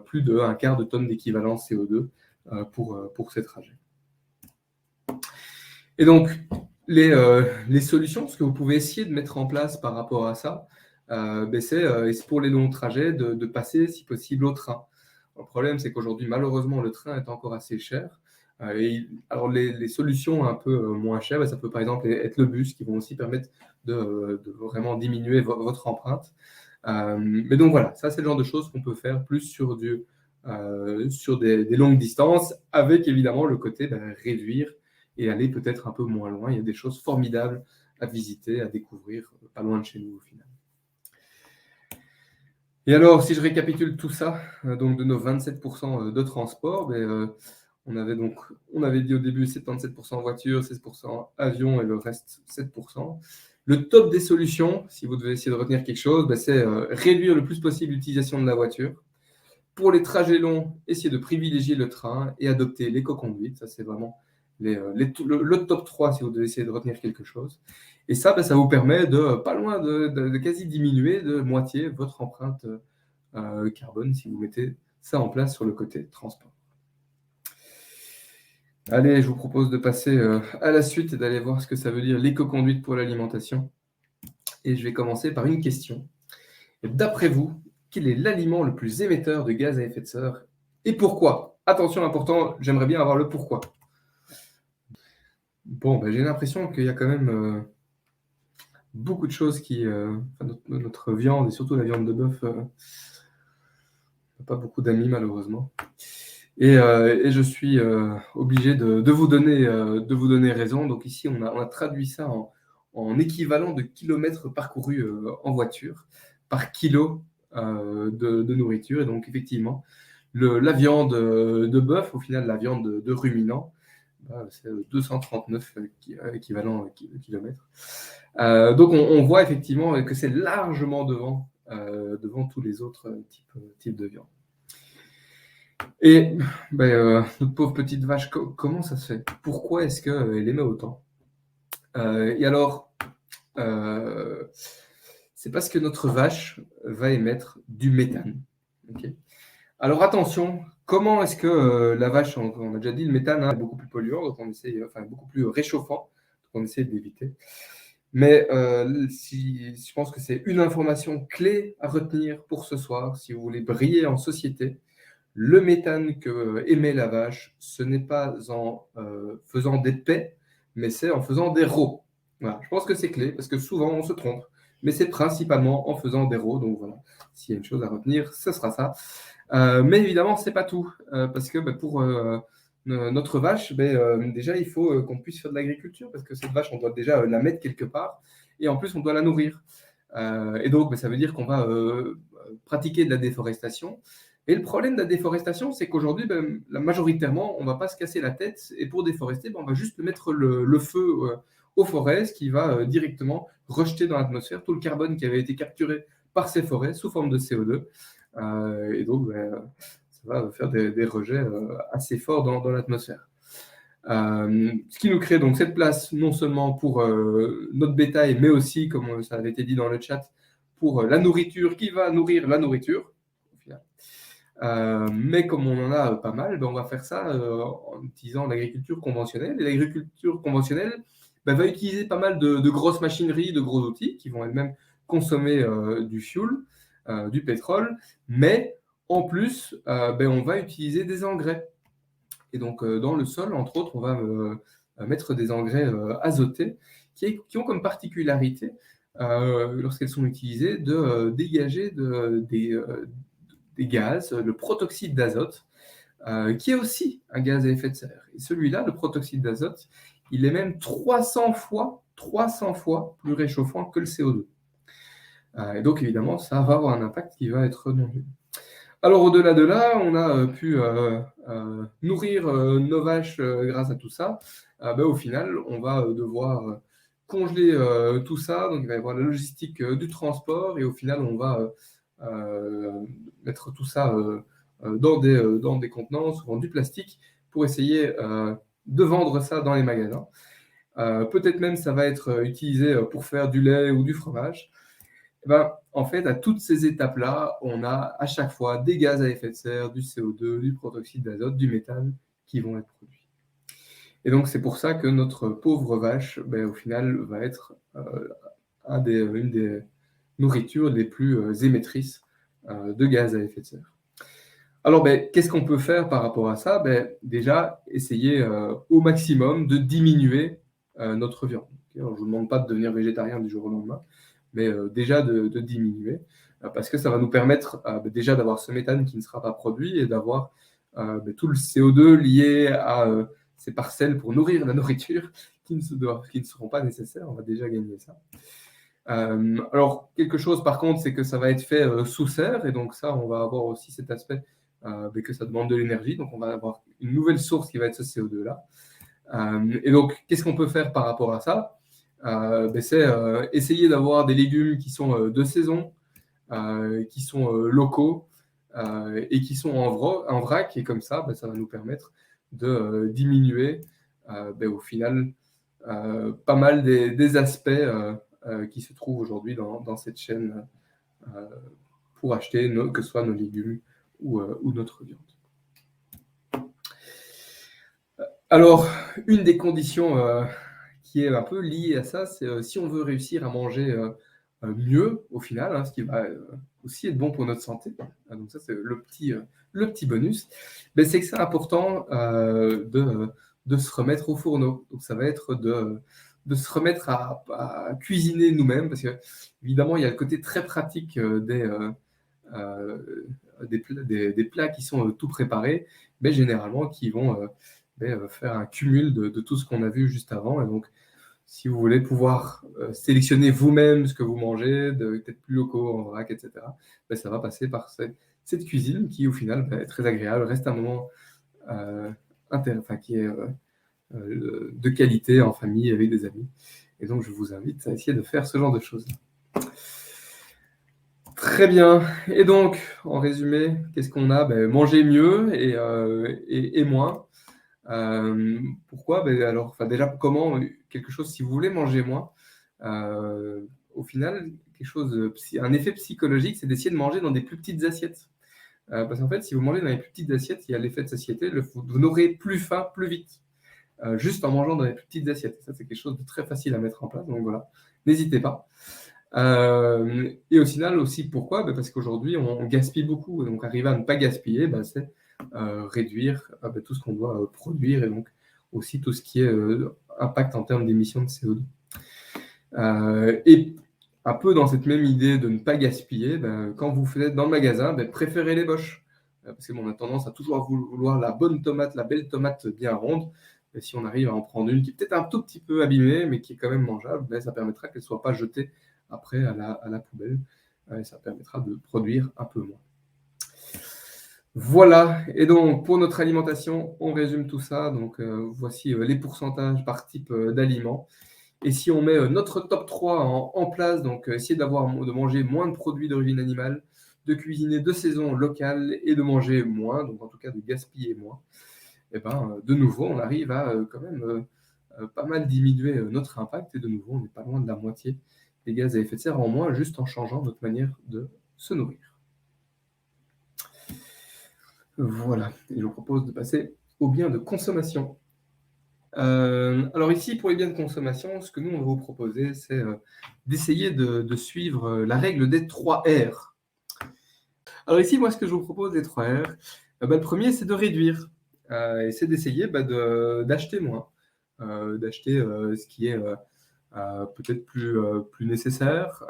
plus d'1 quart de tonne d'équivalent CO2 pour ces trajets. Et donc, les solutions, ce que vous pouvez essayer de mettre en place par rapport à ça, c'est pour les longs trajets de passer, si possible, au train. Le problème, c'est qu'aujourd'hui, malheureusement, le train est encore assez cher. Alors, les solutions un peu moins chères, ça peut par exemple être le bus, qui vont aussi permettre de vraiment diminuer votre empreinte. Mais donc voilà, ça, c'est le genre de choses qu'on peut faire plus sur des longues distances, avec évidemment le côté réduire et aller peut-être un peu moins loin. Il y a des choses formidables à visiter, à découvrir, pas loin de chez nous au final. Et alors, si je récapitule tout ça, donc de nos 27% de transport, on avait dit au début 77% voiture, 16% avion et le reste 7%. Le top des solutions, si vous devez essayer de retenir quelque chose, c'est réduire le plus possible l'utilisation de la voiture. Pour les trajets longs, essayer de privilégier le train et adopter l'éco-conduite. Ça, c'est vraiment le top 3 si vous devez essayer de retenir quelque chose. Et ça, ça vous permet pas loin de quasi diminuer de moitié votre empreinte carbone si vous mettez ça en place sur le côté transport. Allez, je vous propose de passer à la suite et d'aller voir ce que ça veut dire l'éco-conduite pour l'alimentation. Et je vais commencer par une question. D'après vous, quel est l'aliment le plus émetteur de gaz à effet de serre et pourquoi? Attention, important, j'aimerais bien avoir le pourquoi. Bon, j'ai l'impression qu'il y a quand même beaucoup de choses qui... notre viande, et surtout la viande de bœuf, n'a pas beaucoup d'amis malheureusement. Et je suis obligé de vous donner raison. Donc ici, on a traduit ça en équivalent de kilomètres parcourus en voiture par kilo de nourriture. Et donc effectivement, la viande de bœuf, au final, la viande de ruminant, c'est 239 équivalents kilomètres. Donc on voit effectivement que c'est largement devant tous les autres types de viande. Et notre pauvre petite vache, comment ça se fait? Pourquoi est-ce qu'elle émet autant? Et alors, c'est parce que notre vache va émettre du méthane. Okay. Alors attention, comment est-ce que la vache, on a déjà dit, le méthane est beaucoup plus polluant, donc beaucoup plus réchauffant, donc on essaie d'éviter. Mais je pense que c'est une information clé à retenir pour ce soir, si vous voulez briller en société. Le méthane que émet la vache, ce n'est pas en faisant des paies, mais c'est en faisant des rots. Voilà. Je pense que c'est clé, parce que souvent on se trompe, mais c'est principalement en faisant des rots. Donc voilà, s'il y a une chose à retenir, ce sera ça. Mais évidemment, ce n'est pas tout, parce que pour notre vache, déjà, il faut qu'on puisse faire de l'agriculture, parce que cette vache, on doit déjà la mettre quelque part, et en plus, on doit la nourrir. Et donc, ça veut dire qu'on va pratiquer de la déforestation. Et le problème de la déforestation, c'est qu'aujourd'hui, majoritairement, on ne va pas se casser la tête, et pour déforester, on va juste mettre le feu aux forêts, ce qui va directement rejeter dans l'atmosphère tout le carbone qui avait été capturé par ces forêts sous forme de CO2. Et donc, ça va faire des rejets assez forts dans l'atmosphère. Ce qui nous crée donc cette place, non seulement pour notre bétail, mais aussi, comme ça avait été dit dans le chat, pour la nourriture qui va nourrir la nourriture. Mais comme on en a pas mal, on va faire ça en utilisant l'agriculture conventionnelle. Et l'agriculture conventionnelle va utiliser pas mal de grosses machineries, de gros outils qui vont elles-mêmes consommer du fuel, du pétrole, mais en plus, on va utiliser des engrais. Et donc, dans le sol, entre autres, on va mettre des engrais azotés qui ont comme particularité, lorsqu'elles sont utilisées, de dégager des gaz, le protoxyde d'azote, qui est aussi un gaz à effet de serre. Et celui-là, le protoxyde d'azote, il est même 300 fois plus réchauffant que le CO2. Et donc, évidemment, ça va avoir un impact qui va être non nul. Alors, au-delà de là, on a pu nourrir nos vaches grâce à tout ça. Au final, on va devoir congeler tout ça. Donc, il va y avoir la logistique du transport. Et au final, on va mettre tout ça dans des contenants, souvent du plastique, pour essayer de vendre ça dans les magasins. Peut-être même ça va être utilisé pour faire du lait ou du fromage. En fait, à toutes ces étapes-là, on a à chaque fois des gaz à effet de serre, du CO2, du protoxyde d'azote, du méthane qui vont être produits. Et donc, c'est pour ça que notre pauvre vache, au final, va être une des nourritures les plus émettrices de gaz à effet de serre. Alors, qu'est-ce qu'on peut faire par rapport à ça? Déjà, essayer au maximum de diminuer notre viande. Alors, je ne vous demande pas de devenir végétarien du jour au lendemain, mais déjà de diminuer, parce que ça va nous permettre déjà d'avoir ce méthane qui ne sera pas produit et d'avoir tout le CO2 lié à ces parcelles pour nourrir la nourriture qui ne seront pas nécessaires. On va déjà gagner ça. Alors, quelque chose par contre, c'est que ça va être fait sous serre, et donc ça, on va avoir aussi cet aspect que ça demande de l'énergie, donc on va avoir une nouvelle source qui va être ce CO2-là. Et donc, qu'est-ce qu'on peut faire par rapport à ça? C'est essayer d'avoir des légumes qui sont de saison, qui sont locaux et qui sont en vrac, et comme ça, ça va nous permettre de diminuer au final pas mal des aspects qui se trouvent aujourd'hui dans cette chaîne pour acheter que ce soit nos légumes ou notre viande. Alors, une des conditions qui est un peu liée à ça, c'est si on veut réussir à manger mieux au final, ce qui va aussi être bon pour notre santé. Donc ça, c'est le petit bonus. C'est que c'est important de se remettre au fourneau. Donc ça va être de se remettre à cuisiner nous-mêmes, parce que évidemment, il y a le côté très pratique des plats qui sont tout préparés, mais généralement qui vont faire un cumul de tout ce qu'on a vu juste avant. Et donc, si vous voulez pouvoir sélectionner vous-même ce que vous mangez, peut-être plus locaux, en vrac, etc., ça va passer par cette cuisine qui, au final, est très agréable, reste un moment qui est de qualité en famille, avec des amis. Et donc, je vous invite à essayer de faire ce genre de choses. Très bien. Et donc, en résumé, qu'est-ce qu'on a? Manger mieux et moins. Pourquoi? Alors, déjà, comment quelque chose, si vous voulez manger moins, au final, un effet psychologique, c'est d'essayer de manger dans des plus petites assiettes. Parce qu'en fait, si vous mangez dans les plus petites assiettes, il y a l'effet de satiété, vous n'aurez plus faim plus vite, juste en mangeant dans les plus petites assiettes. Ça, c'est quelque chose de très facile à mettre en place, donc voilà, n'hésitez pas. Et au final aussi, pourquoi? Parce qu'aujourd'hui, on gaspille beaucoup. Donc, arriver à ne pas gaspiller, c'est réduire tout ce qu'on doit produire, et donc aussi tout ce qui est impact en termes d'émissions de CO2. Et un peu dans cette même idée de ne pas gaspiller, quand vous faites dans le magasin, préférez les Bosch. Parce qu'on a tendance à toujours vouloir la bonne tomate, la belle tomate bien ronde. Et si on arrive à en prendre une qui est peut-être un tout petit peu abîmée, mais qui est quand même mangeable, ça permettra qu'elle ne soit pas jetée après à la poubelle. Et ça permettra de produire un peu moins. Voilà, et donc pour notre alimentation, on résume tout ça. Donc voici les pourcentages par type d'aliments. Et si on met notre top 3 en place, donc essayer de manger moins de produits d'origine animale, de cuisiner de saison locale et de manger moins, donc en tout cas de gaspiller moins, et de nouveau, on arrive à quand même pas mal diminuer notre impact, et de nouveau, on n'est pas loin de la moitié des gaz à effet de serre en moins, juste en changeant notre manière de se nourrir. Voilà, et je vous propose de passer aux biens de consommation. Alors ici, pour les biens de consommation, ce que nous, on va vous proposer, c'est d'essayer de suivre la règle des 3 R. Alors ici, moi, ce que je vous propose des 3 R, le premier, c'est de réduire. Et c'est d'essayer d'acheter moins. D'acheter ce qui est peut-être plus nécessaire.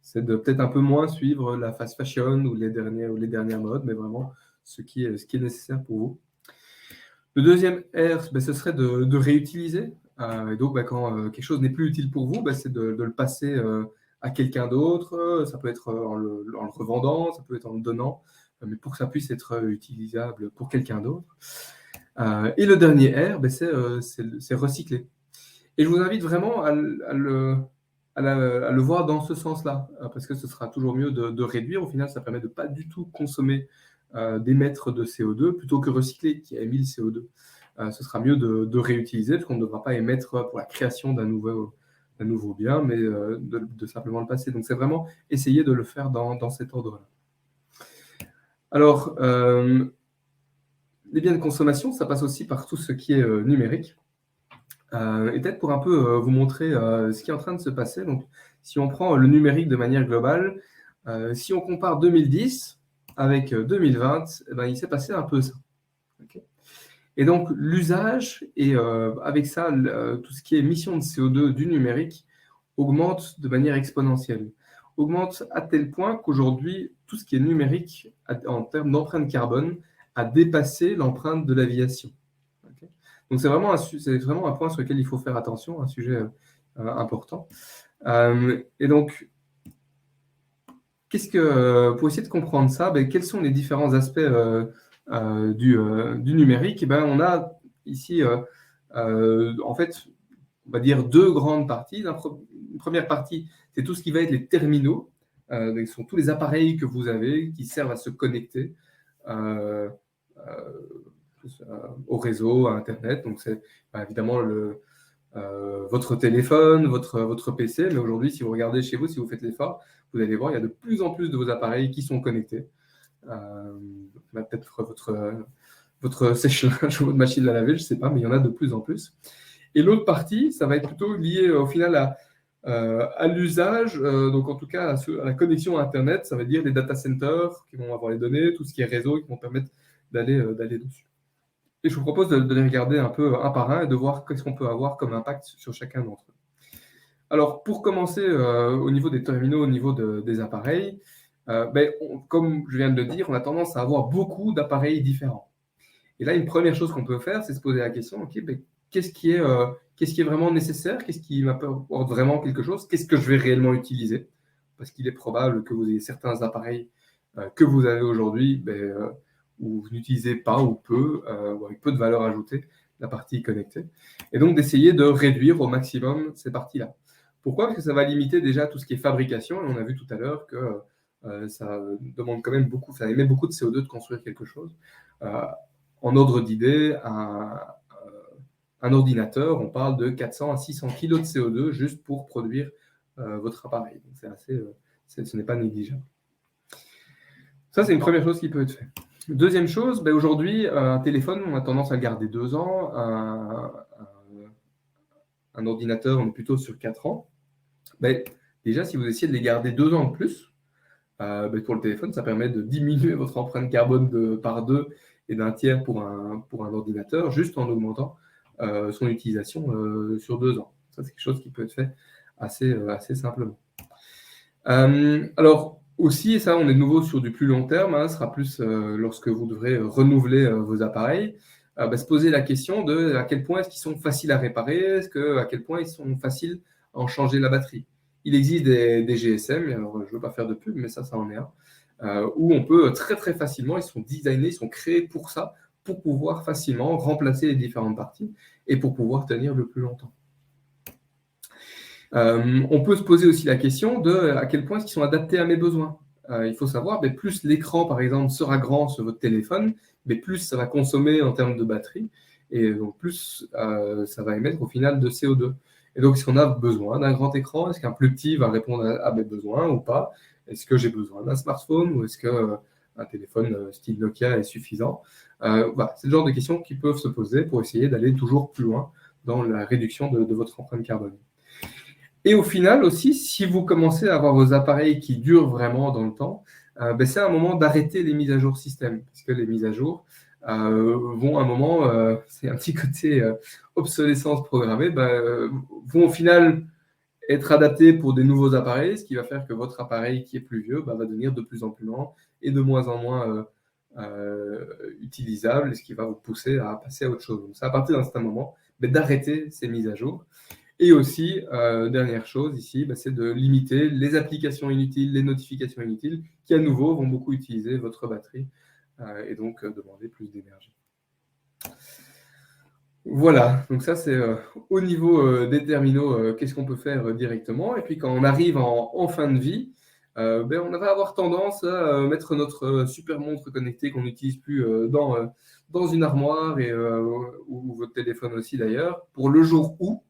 C'est de peut-être un peu moins suivre la fast fashion ou les dernières modes, mais vraiment ce qui est nécessaire pour vous. Le deuxième R, ce serait de réutiliser. Et donc, quand quelque chose n'est plus utile pour vous, c'est de le passer à quelqu'un d'autre. Ça peut être en le revendant, ça peut être en le donnant, mais pour que ça puisse être utilisable pour quelqu'un d'autre. Et le dernier R, c'est recycler. Et je vous invite vraiment à le voir dans ce sens-là, parce que ce sera toujours mieux de réduire. Au final, ça permet de ne pas du tout consommer d'émettre de CO2 plutôt que recycler qui a émis le CO2. Ce sera mieux de réutiliser, parce qu'on ne devra pas émettre pour la création d'un nouveau bien, mais de simplement le passer. Donc c'est vraiment essayer de le faire dans cet ordre-là. Alors, les biens de consommation, ça passe aussi par tout ce qui est numérique. Et peut-être pour un peu vous montrer ce qui est en train de se passer. Donc, si on prend le numérique de manière globale, si on compare 2010 avec 2020, il s'est passé un peu ça. Okay. Et donc, l'usage et avec ça, tout ce qui est émission de CO2 du numérique augmente de manière exponentielle. Augmente à tel point qu'aujourd'hui, tout ce qui est numérique en termes d'empreinte carbone a dépassé l'empreinte de l'aviation. Okay. Donc, c'est vraiment un point sur lequel il faut faire attention, un sujet important. Et donc, pour essayer de comprendre ça, quels sont les différents aspects du numérique? On a ici, en fait, on va dire 2 grandes parties. Une première partie, c'est tout ce qui va être les terminaux. Ce sont tous les appareils que vous avez qui servent à se connecter au réseau, à Internet. Donc, c'est évidemment votre téléphone, votre PC. Mais aujourd'hui, si vous regardez chez vous, si vous faites l'effort, vous allez voir, il y a de plus en plus de vos appareils qui sont connectés. Peut-être votre sèche-linge ou votre machine à laver, je ne sais pas, mais il y en a de plus en plus. Et l'autre partie, ça va être plutôt lié au final à l'usage, donc en tout cas à la connexion à Internet. Ça veut dire les data centers qui vont avoir les données, tout ce qui est réseau qui vont permettre d'aller dessus. Et je vous propose de les regarder un peu un par un et de voir qu'est-ce qu'on peut avoir comme impact sur chacun d'entre eux. Alors, pour commencer, au niveau des terminaux, au niveau des appareils, comme je viens de le dire, on a tendance à avoir beaucoup d'appareils différents. Et là, une première chose qu'on peut faire, c'est se poser la question, OK, qu'est-ce qui est vraiment nécessaire? Qu'est-ce qui m'apporte vraiment quelque chose? Qu'est-ce que je vais réellement utiliser? Parce qu'il est probable que vous ayez certains appareils que vous avez aujourd'hui où vous n'utilisez pas ou peu, ou avec peu de valeur ajoutée, la partie connectée. Et donc, d'essayer de réduire au maximum ces parties-là. Pourquoi? Parce que ça va limiter déjà tout ce qui est fabrication. Et on a vu tout à l'heure que ça demande quand même beaucoup, ça émet beaucoup de CO2 de construire quelque chose. En ordre d'idée, un ordinateur, on parle de 400 à 600 kg de CO2 juste pour produire votre appareil. Donc, ce n'est pas négligeable. Ça, c'est une première chose qui peut être faite. Deuxième chose, aujourd'hui, un téléphone, on a tendance à le garder 2 ans. Un ordinateur, on est plutôt sur 4 ans. Déjà, si vous essayez de les garder 2 ans de plus, pour le téléphone, ça permet de diminuer votre empreinte carbone par 2 et d'un tiers pour un ordinateur, juste en augmentant son utilisation sur 2 ans. Ça, c'est quelque chose qui peut être fait assez simplement. Alors, aussi, et ça, on est de nouveau sur du plus long terme, ce sera plus lorsque vous devrez renouveler vos appareils, se poser la question de à quel point est-ce qu'ils sont faciles à réparer, à quel point ils sont faciles à en changer la batterie. Il existe des GSM, alors je ne veux pas faire de pub, mais ça en est un, où on peut très très facilement, ils sont designés, ils sont créés pour ça, pour pouvoir facilement remplacer les différentes parties et pour pouvoir tenir le plus longtemps. On peut se poser aussi la question de à quel point est-ce qu'ils sont adaptés à mes besoins. Il faut savoir, plus l'écran, par exemple, sera grand sur votre téléphone, plus ça va consommer en termes de batterie, et donc plus ça va émettre au final de CO2. Et donc, est-ce qu'on a besoin d'un grand écran? Est-ce qu'un plus petit va répondre à mes besoins ou pas? Est-ce que j'ai besoin d'un smartphone ou est-ce qu'un téléphone style Nokia est suffisant? C'est le genre de questions qui peuvent se poser pour essayer d'aller toujours plus loin dans la réduction de votre empreinte carbone. Et au final aussi, si vous commencez à avoir vos appareils qui durent vraiment dans le temps, c'est un moment d'arrêter les mises à jour système, parce que les mises à jour vont à un moment, c'est un petit côté obsolescence programmée, vont au final être adaptés pour des nouveaux appareils, ce qui va faire que votre appareil qui est plus vieux va devenir de plus en plus lent et de moins en moins utilisable, ce qui va vous pousser à passer à autre chose. Donc c'est à partir d'un certain moment d'arrêter ces mises à jour. Et aussi, dernière chose ici, c'est de limiter les applications inutiles, les notifications inutiles, qui à nouveau vont beaucoup utiliser votre batterie et donc demander plus d'énergie. Voilà, donc ça c'est au niveau des terminaux, qu'est-ce qu'on peut faire directement. Et puis quand on arrive en fin de vie, on va avoir tendance à mettre notre super montre connectée qu'on n'utilise plus dans une armoire ou votre téléphone aussi d'ailleurs, pour le jour où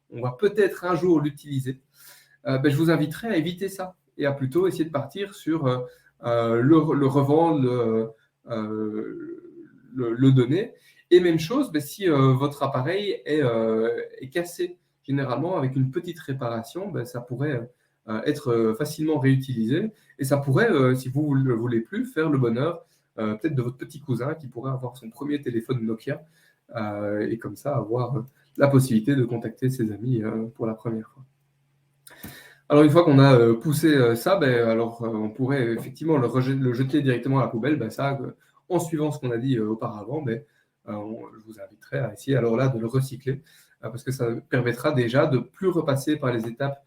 on va peut-être un jour l'utiliser, je vous inviterai à éviter ça et à plutôt essayer de partir sur le revendre, le donner. Et même chose, si votre appareil est cassé, généralement avec une petite réparation, ça pourrait être facilement réutilisé et ça pourrait, si vous ne le voulez plus, faire le bonheur peut-être de votre petit cousin qui pourrait avoir son premier téléphone Nokia et comme ça avoir la possibilité de contacter ses amis pour la première fois. Alors, une fois qu'on a poussé ça, alors on pourrait effectivement le jeter directement à la poubelle. Ça, en suivant ce qu'on a dit auparavant, je vous inviterai à essayer alors là de le recycler parce que ça permettra déjà de ne plus repasser par les étapes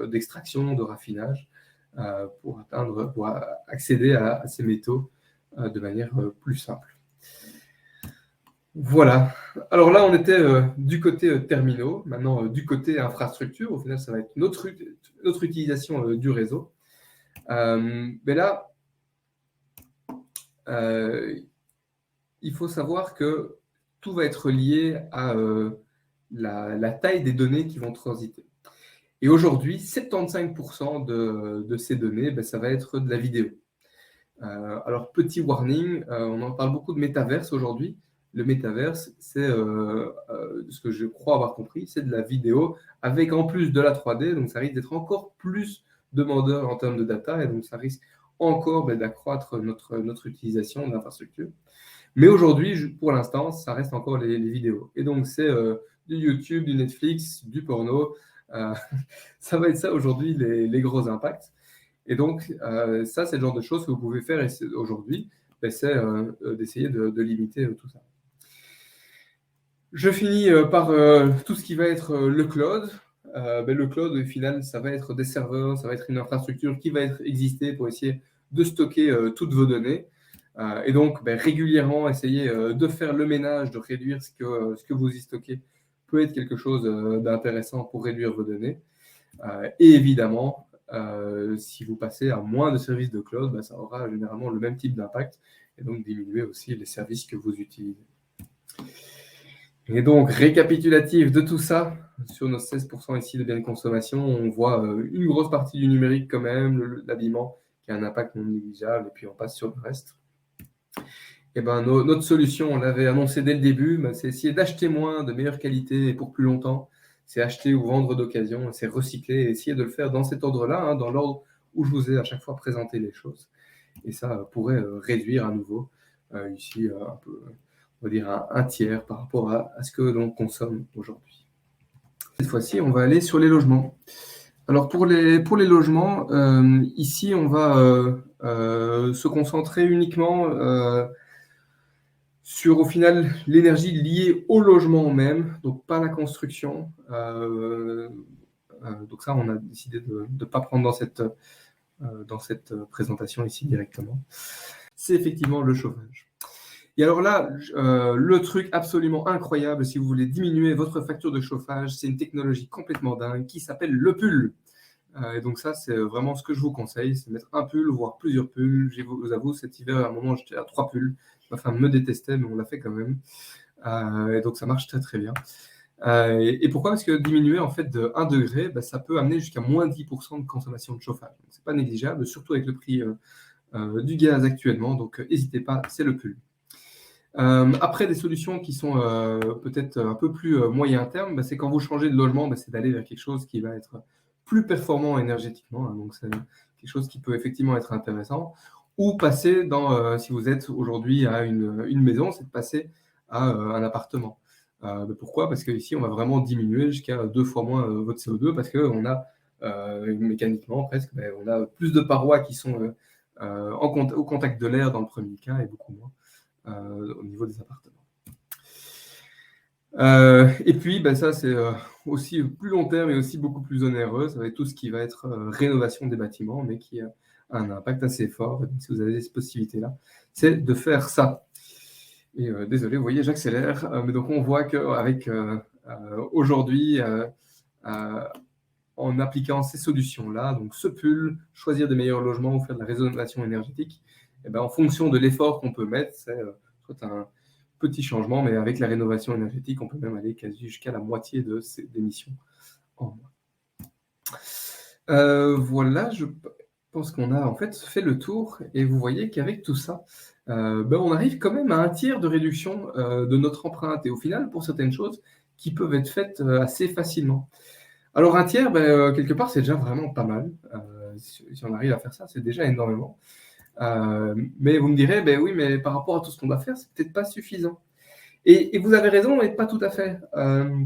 d'extraction, de raffinage pour accéder à ces métaux de manière plus simple. Voilà. Alors là, on était du côté terminaux. Maintenant, du côté infrastructure, au final, ça va être notre utilisation du réseau. Mais là, il faut savoir que tout va être lié à la taille des données qui vont transiter. Et aujourd'hui, 75% de ces données, ça va être de la vidéo. Alors, petit warning, on en parle beaucoup de métaverse aujourd'hui. Le métaverse, c'est ce que je crois avoir compris, c'est de la vidéo avec en plus de la 3D, donc ça risque d'être encore plus demandeur en termes de data et donc ça risque encore d'accroître notre utilisation de l'infrastructure. Mais aujourd'hui, pour l'instant, ça reste encore les vidéos. Et donc, c'est du YouTube, du Netflix, du porno. Ça va être ça aujourd'hui, les gros impacts. Et donc, ça, c'est le genre de choses que vous pouvez faire aujourd'hui, c'est d'essayer de limiter tout ça. Je finis par tout ce qui va être le cloud. Le cloud, au final, ça va être des serveurs, ça va être une infrastructure qui va exister pour essayer de stocker toutes vos données. Et donc, régulièrement, essayer de faire le ménage, de réduire ce que vous y stockez peut être quelque chose d'intéressant pour réduire vos données. Et évidemment, si vous passez à moins de services de cloud, ça aura généralement le même type d'impact et donc diminuer aussi les services que vous utilisez. Et donc, récapitulatif de tout ça, sur nos 16% ici de biens de consommation, on voit une grosse partie du numérique quand même, l'habillement, qui a un impact non négligeable, et puis on passe sur le reste. Et notre solution, on l'avait annoncé dès le début, c'est essayer d'acheter moins, de meilleure qualité et pour plus longtemps. C'est acheter ou vendre d'occasion, c'est recycler et essayer de le faire dans cet ordre-là, dans l'ordre où je vous ai à chaque fois présenté les choses. Et ça pourrait réduire à nouveau ici un peu, on va dire un tiers par rapport à ce que l'on consomme aujourd'hui. Cette fois-ci, on va aller sur les logements. Alors pour les logements, ici, on va se concentrer uniquement sur, au final, l'énergie liée au logement même, donc pas la construction. Donc ça, on a décidé de ne pas prendre dans cette présentation ici directement. C'est effectivement le chauffage. Et alors là, le truc absolument incroyable, si vous voulez diminuer votre facture de chauffage, c'est une technologie complètement dingue qui s'appelle le pull. Et donc ça, c'est vraiment ce que je vous conseille, c'est mettre un pull, voire plusieurs pulls. Je vous avoue, cet hiver, à un moment, j'étais à 3 pulls. Ma femme me détestait, mais on l'a fait quand même. Et donc ça marche très très bien. Et pourquoi? Parce que diminuer en fait de 1 degré, ça peut amener jusqu'à moins 10% de consommation de chauffage. Donc c'est pas négligeable, surtout avec le prix du gaz actuellement. Donc n'hésitez pas, c'est le pull. Après, des solutions qui sont peut-être un peu plus moyen terme, c'est quand vous changez de logement, c'est d'aller vers quelque chose qui va être plus performant énergétiquement. Donc, c'est quelque chose qui peut effectivement être intéressant. Ou passer si vous êtes aujourd'hui à une maison, c'est de passer à un appartement. Pourquoi? Parce qu'ici, on va vraiment diminuer jusqu'à 2 fois moins votre CO2 parce qu'on a mécaniquement presque, on a plus de parois qui sont au contact de l'air dans le premier cas et beaucoup moins au niveau des appartements. Et puis, ça, c'est aussi plus long terme et aussi beaucoup plus onéreux. Ça va être tout ce qui va être rénovation des bâtiments, mais qui a un impact assez fort. Donc, si vous avez cette possibilité-là, c'est de faire ça. Et désolé, vous voyez, j'accélère. Mais donc, on voit qu'avec aujourd'hui, en appliquant ces solutions-là, donc ce pull, choisir des meilleurs logements ou faire de la rénovation énergétique, en fonction de l'effort qu'on peut mettre, c'est soit un petit changement, mais avec la rénovation énergétique, on peut même aller quasi jusqu'à la moitié de ces émissions en moins. Voilà, je pense qu'on a en fait fait le tour et vous voyez qu'avec tout ça, on arrive quand même à un tiers de réduction de notre empreinte et au final, pour certaines choses qui peuvent être faites assez facilement. Alors un tiers, quelque part, c'est déjà vraiment pas mal. Si on arrive à faire ça, c'est déjà énormément. Mais vous me direz, oui, mais par rapport à tout ce qu'on doit faire, c'est peut-être pas suffisant. Et vous avez raison, mais pas tout à fait.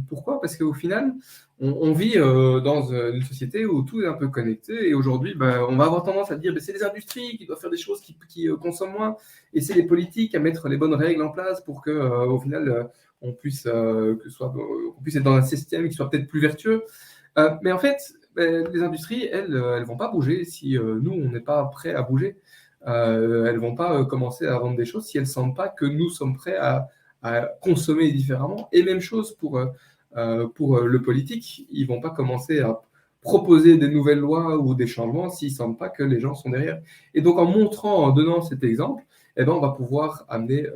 Pourquoi? Parce qu'au final, on vit dans une société où tout est un peu connecté. Et aujourd'hui, on va avoir tendance à dire c'est les industries qui doivent faire des choses qui consomment moins. Et c'est les politiques à mettre les bonnes règles en place pour que, au final, on puisse être dans un système qui soit peut-être plus vertueux. Mais en fait, les industries, elles vont pas bouger si nous, on n'est pas prêts à bouger. Elles vont pas commencer à vendre des choses si elles sentent pas que nous sommes prêts à consommer différemment. Et même chose pour le politique. Ils vont pas commencer à proposer des nouvelles lois ou des changements s'ils sentent pas que les gens sont derrière. Et donc, en donnant cet exemple, on va pouvoir amener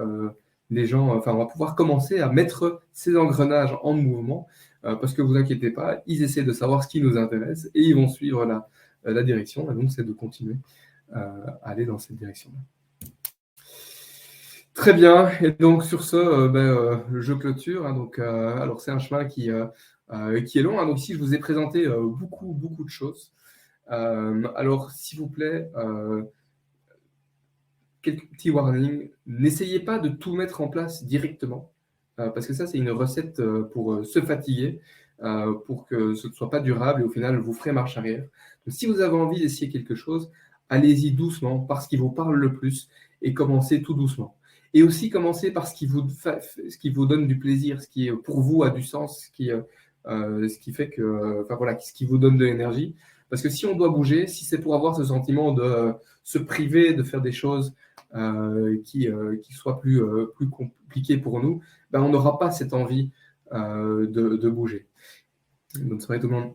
les gens, on va pouvoir commencer à mettre ces engrenages en mouvement. Parce que vous inquiétez pas, ils essaient de savoir ce qui nous intéresse et ils vont suivre la direction. Et donc, c'est de continuer à aller dans cette direction-là. Très bien. Et donc, sur ce, je clôture. Alors, c'est un chemin qui est long. Donc, ici, je vous ai présenté beaucoup de choses. Alors, s'il vous plaît, quelques petits warnings. N'essayez pas de tout mettre en place directement. Parce que ça, c'est une recette pour se fatiguer. pour que ce ne soit pas durable et au final, vous ferez marche arrière. Donc, si vous avez envie d'essayer quelque chose, allez-y doucement par ce qui vous parle le plus et commencez tout doucement. Et aussi commencez par ce qui vous donne du plaisir, ce qui pour vous a du sens, ce qui fait que, enfin voilà, ce qui vous donne de l'énergie. Parce que si on doit bouger, si c'est pour avoir ce sentiment de se priver de faire des choses qui soient plus compliquées pour nous, ben on n'aura pas cette envie de bouger. Bonne soirée tout le monde.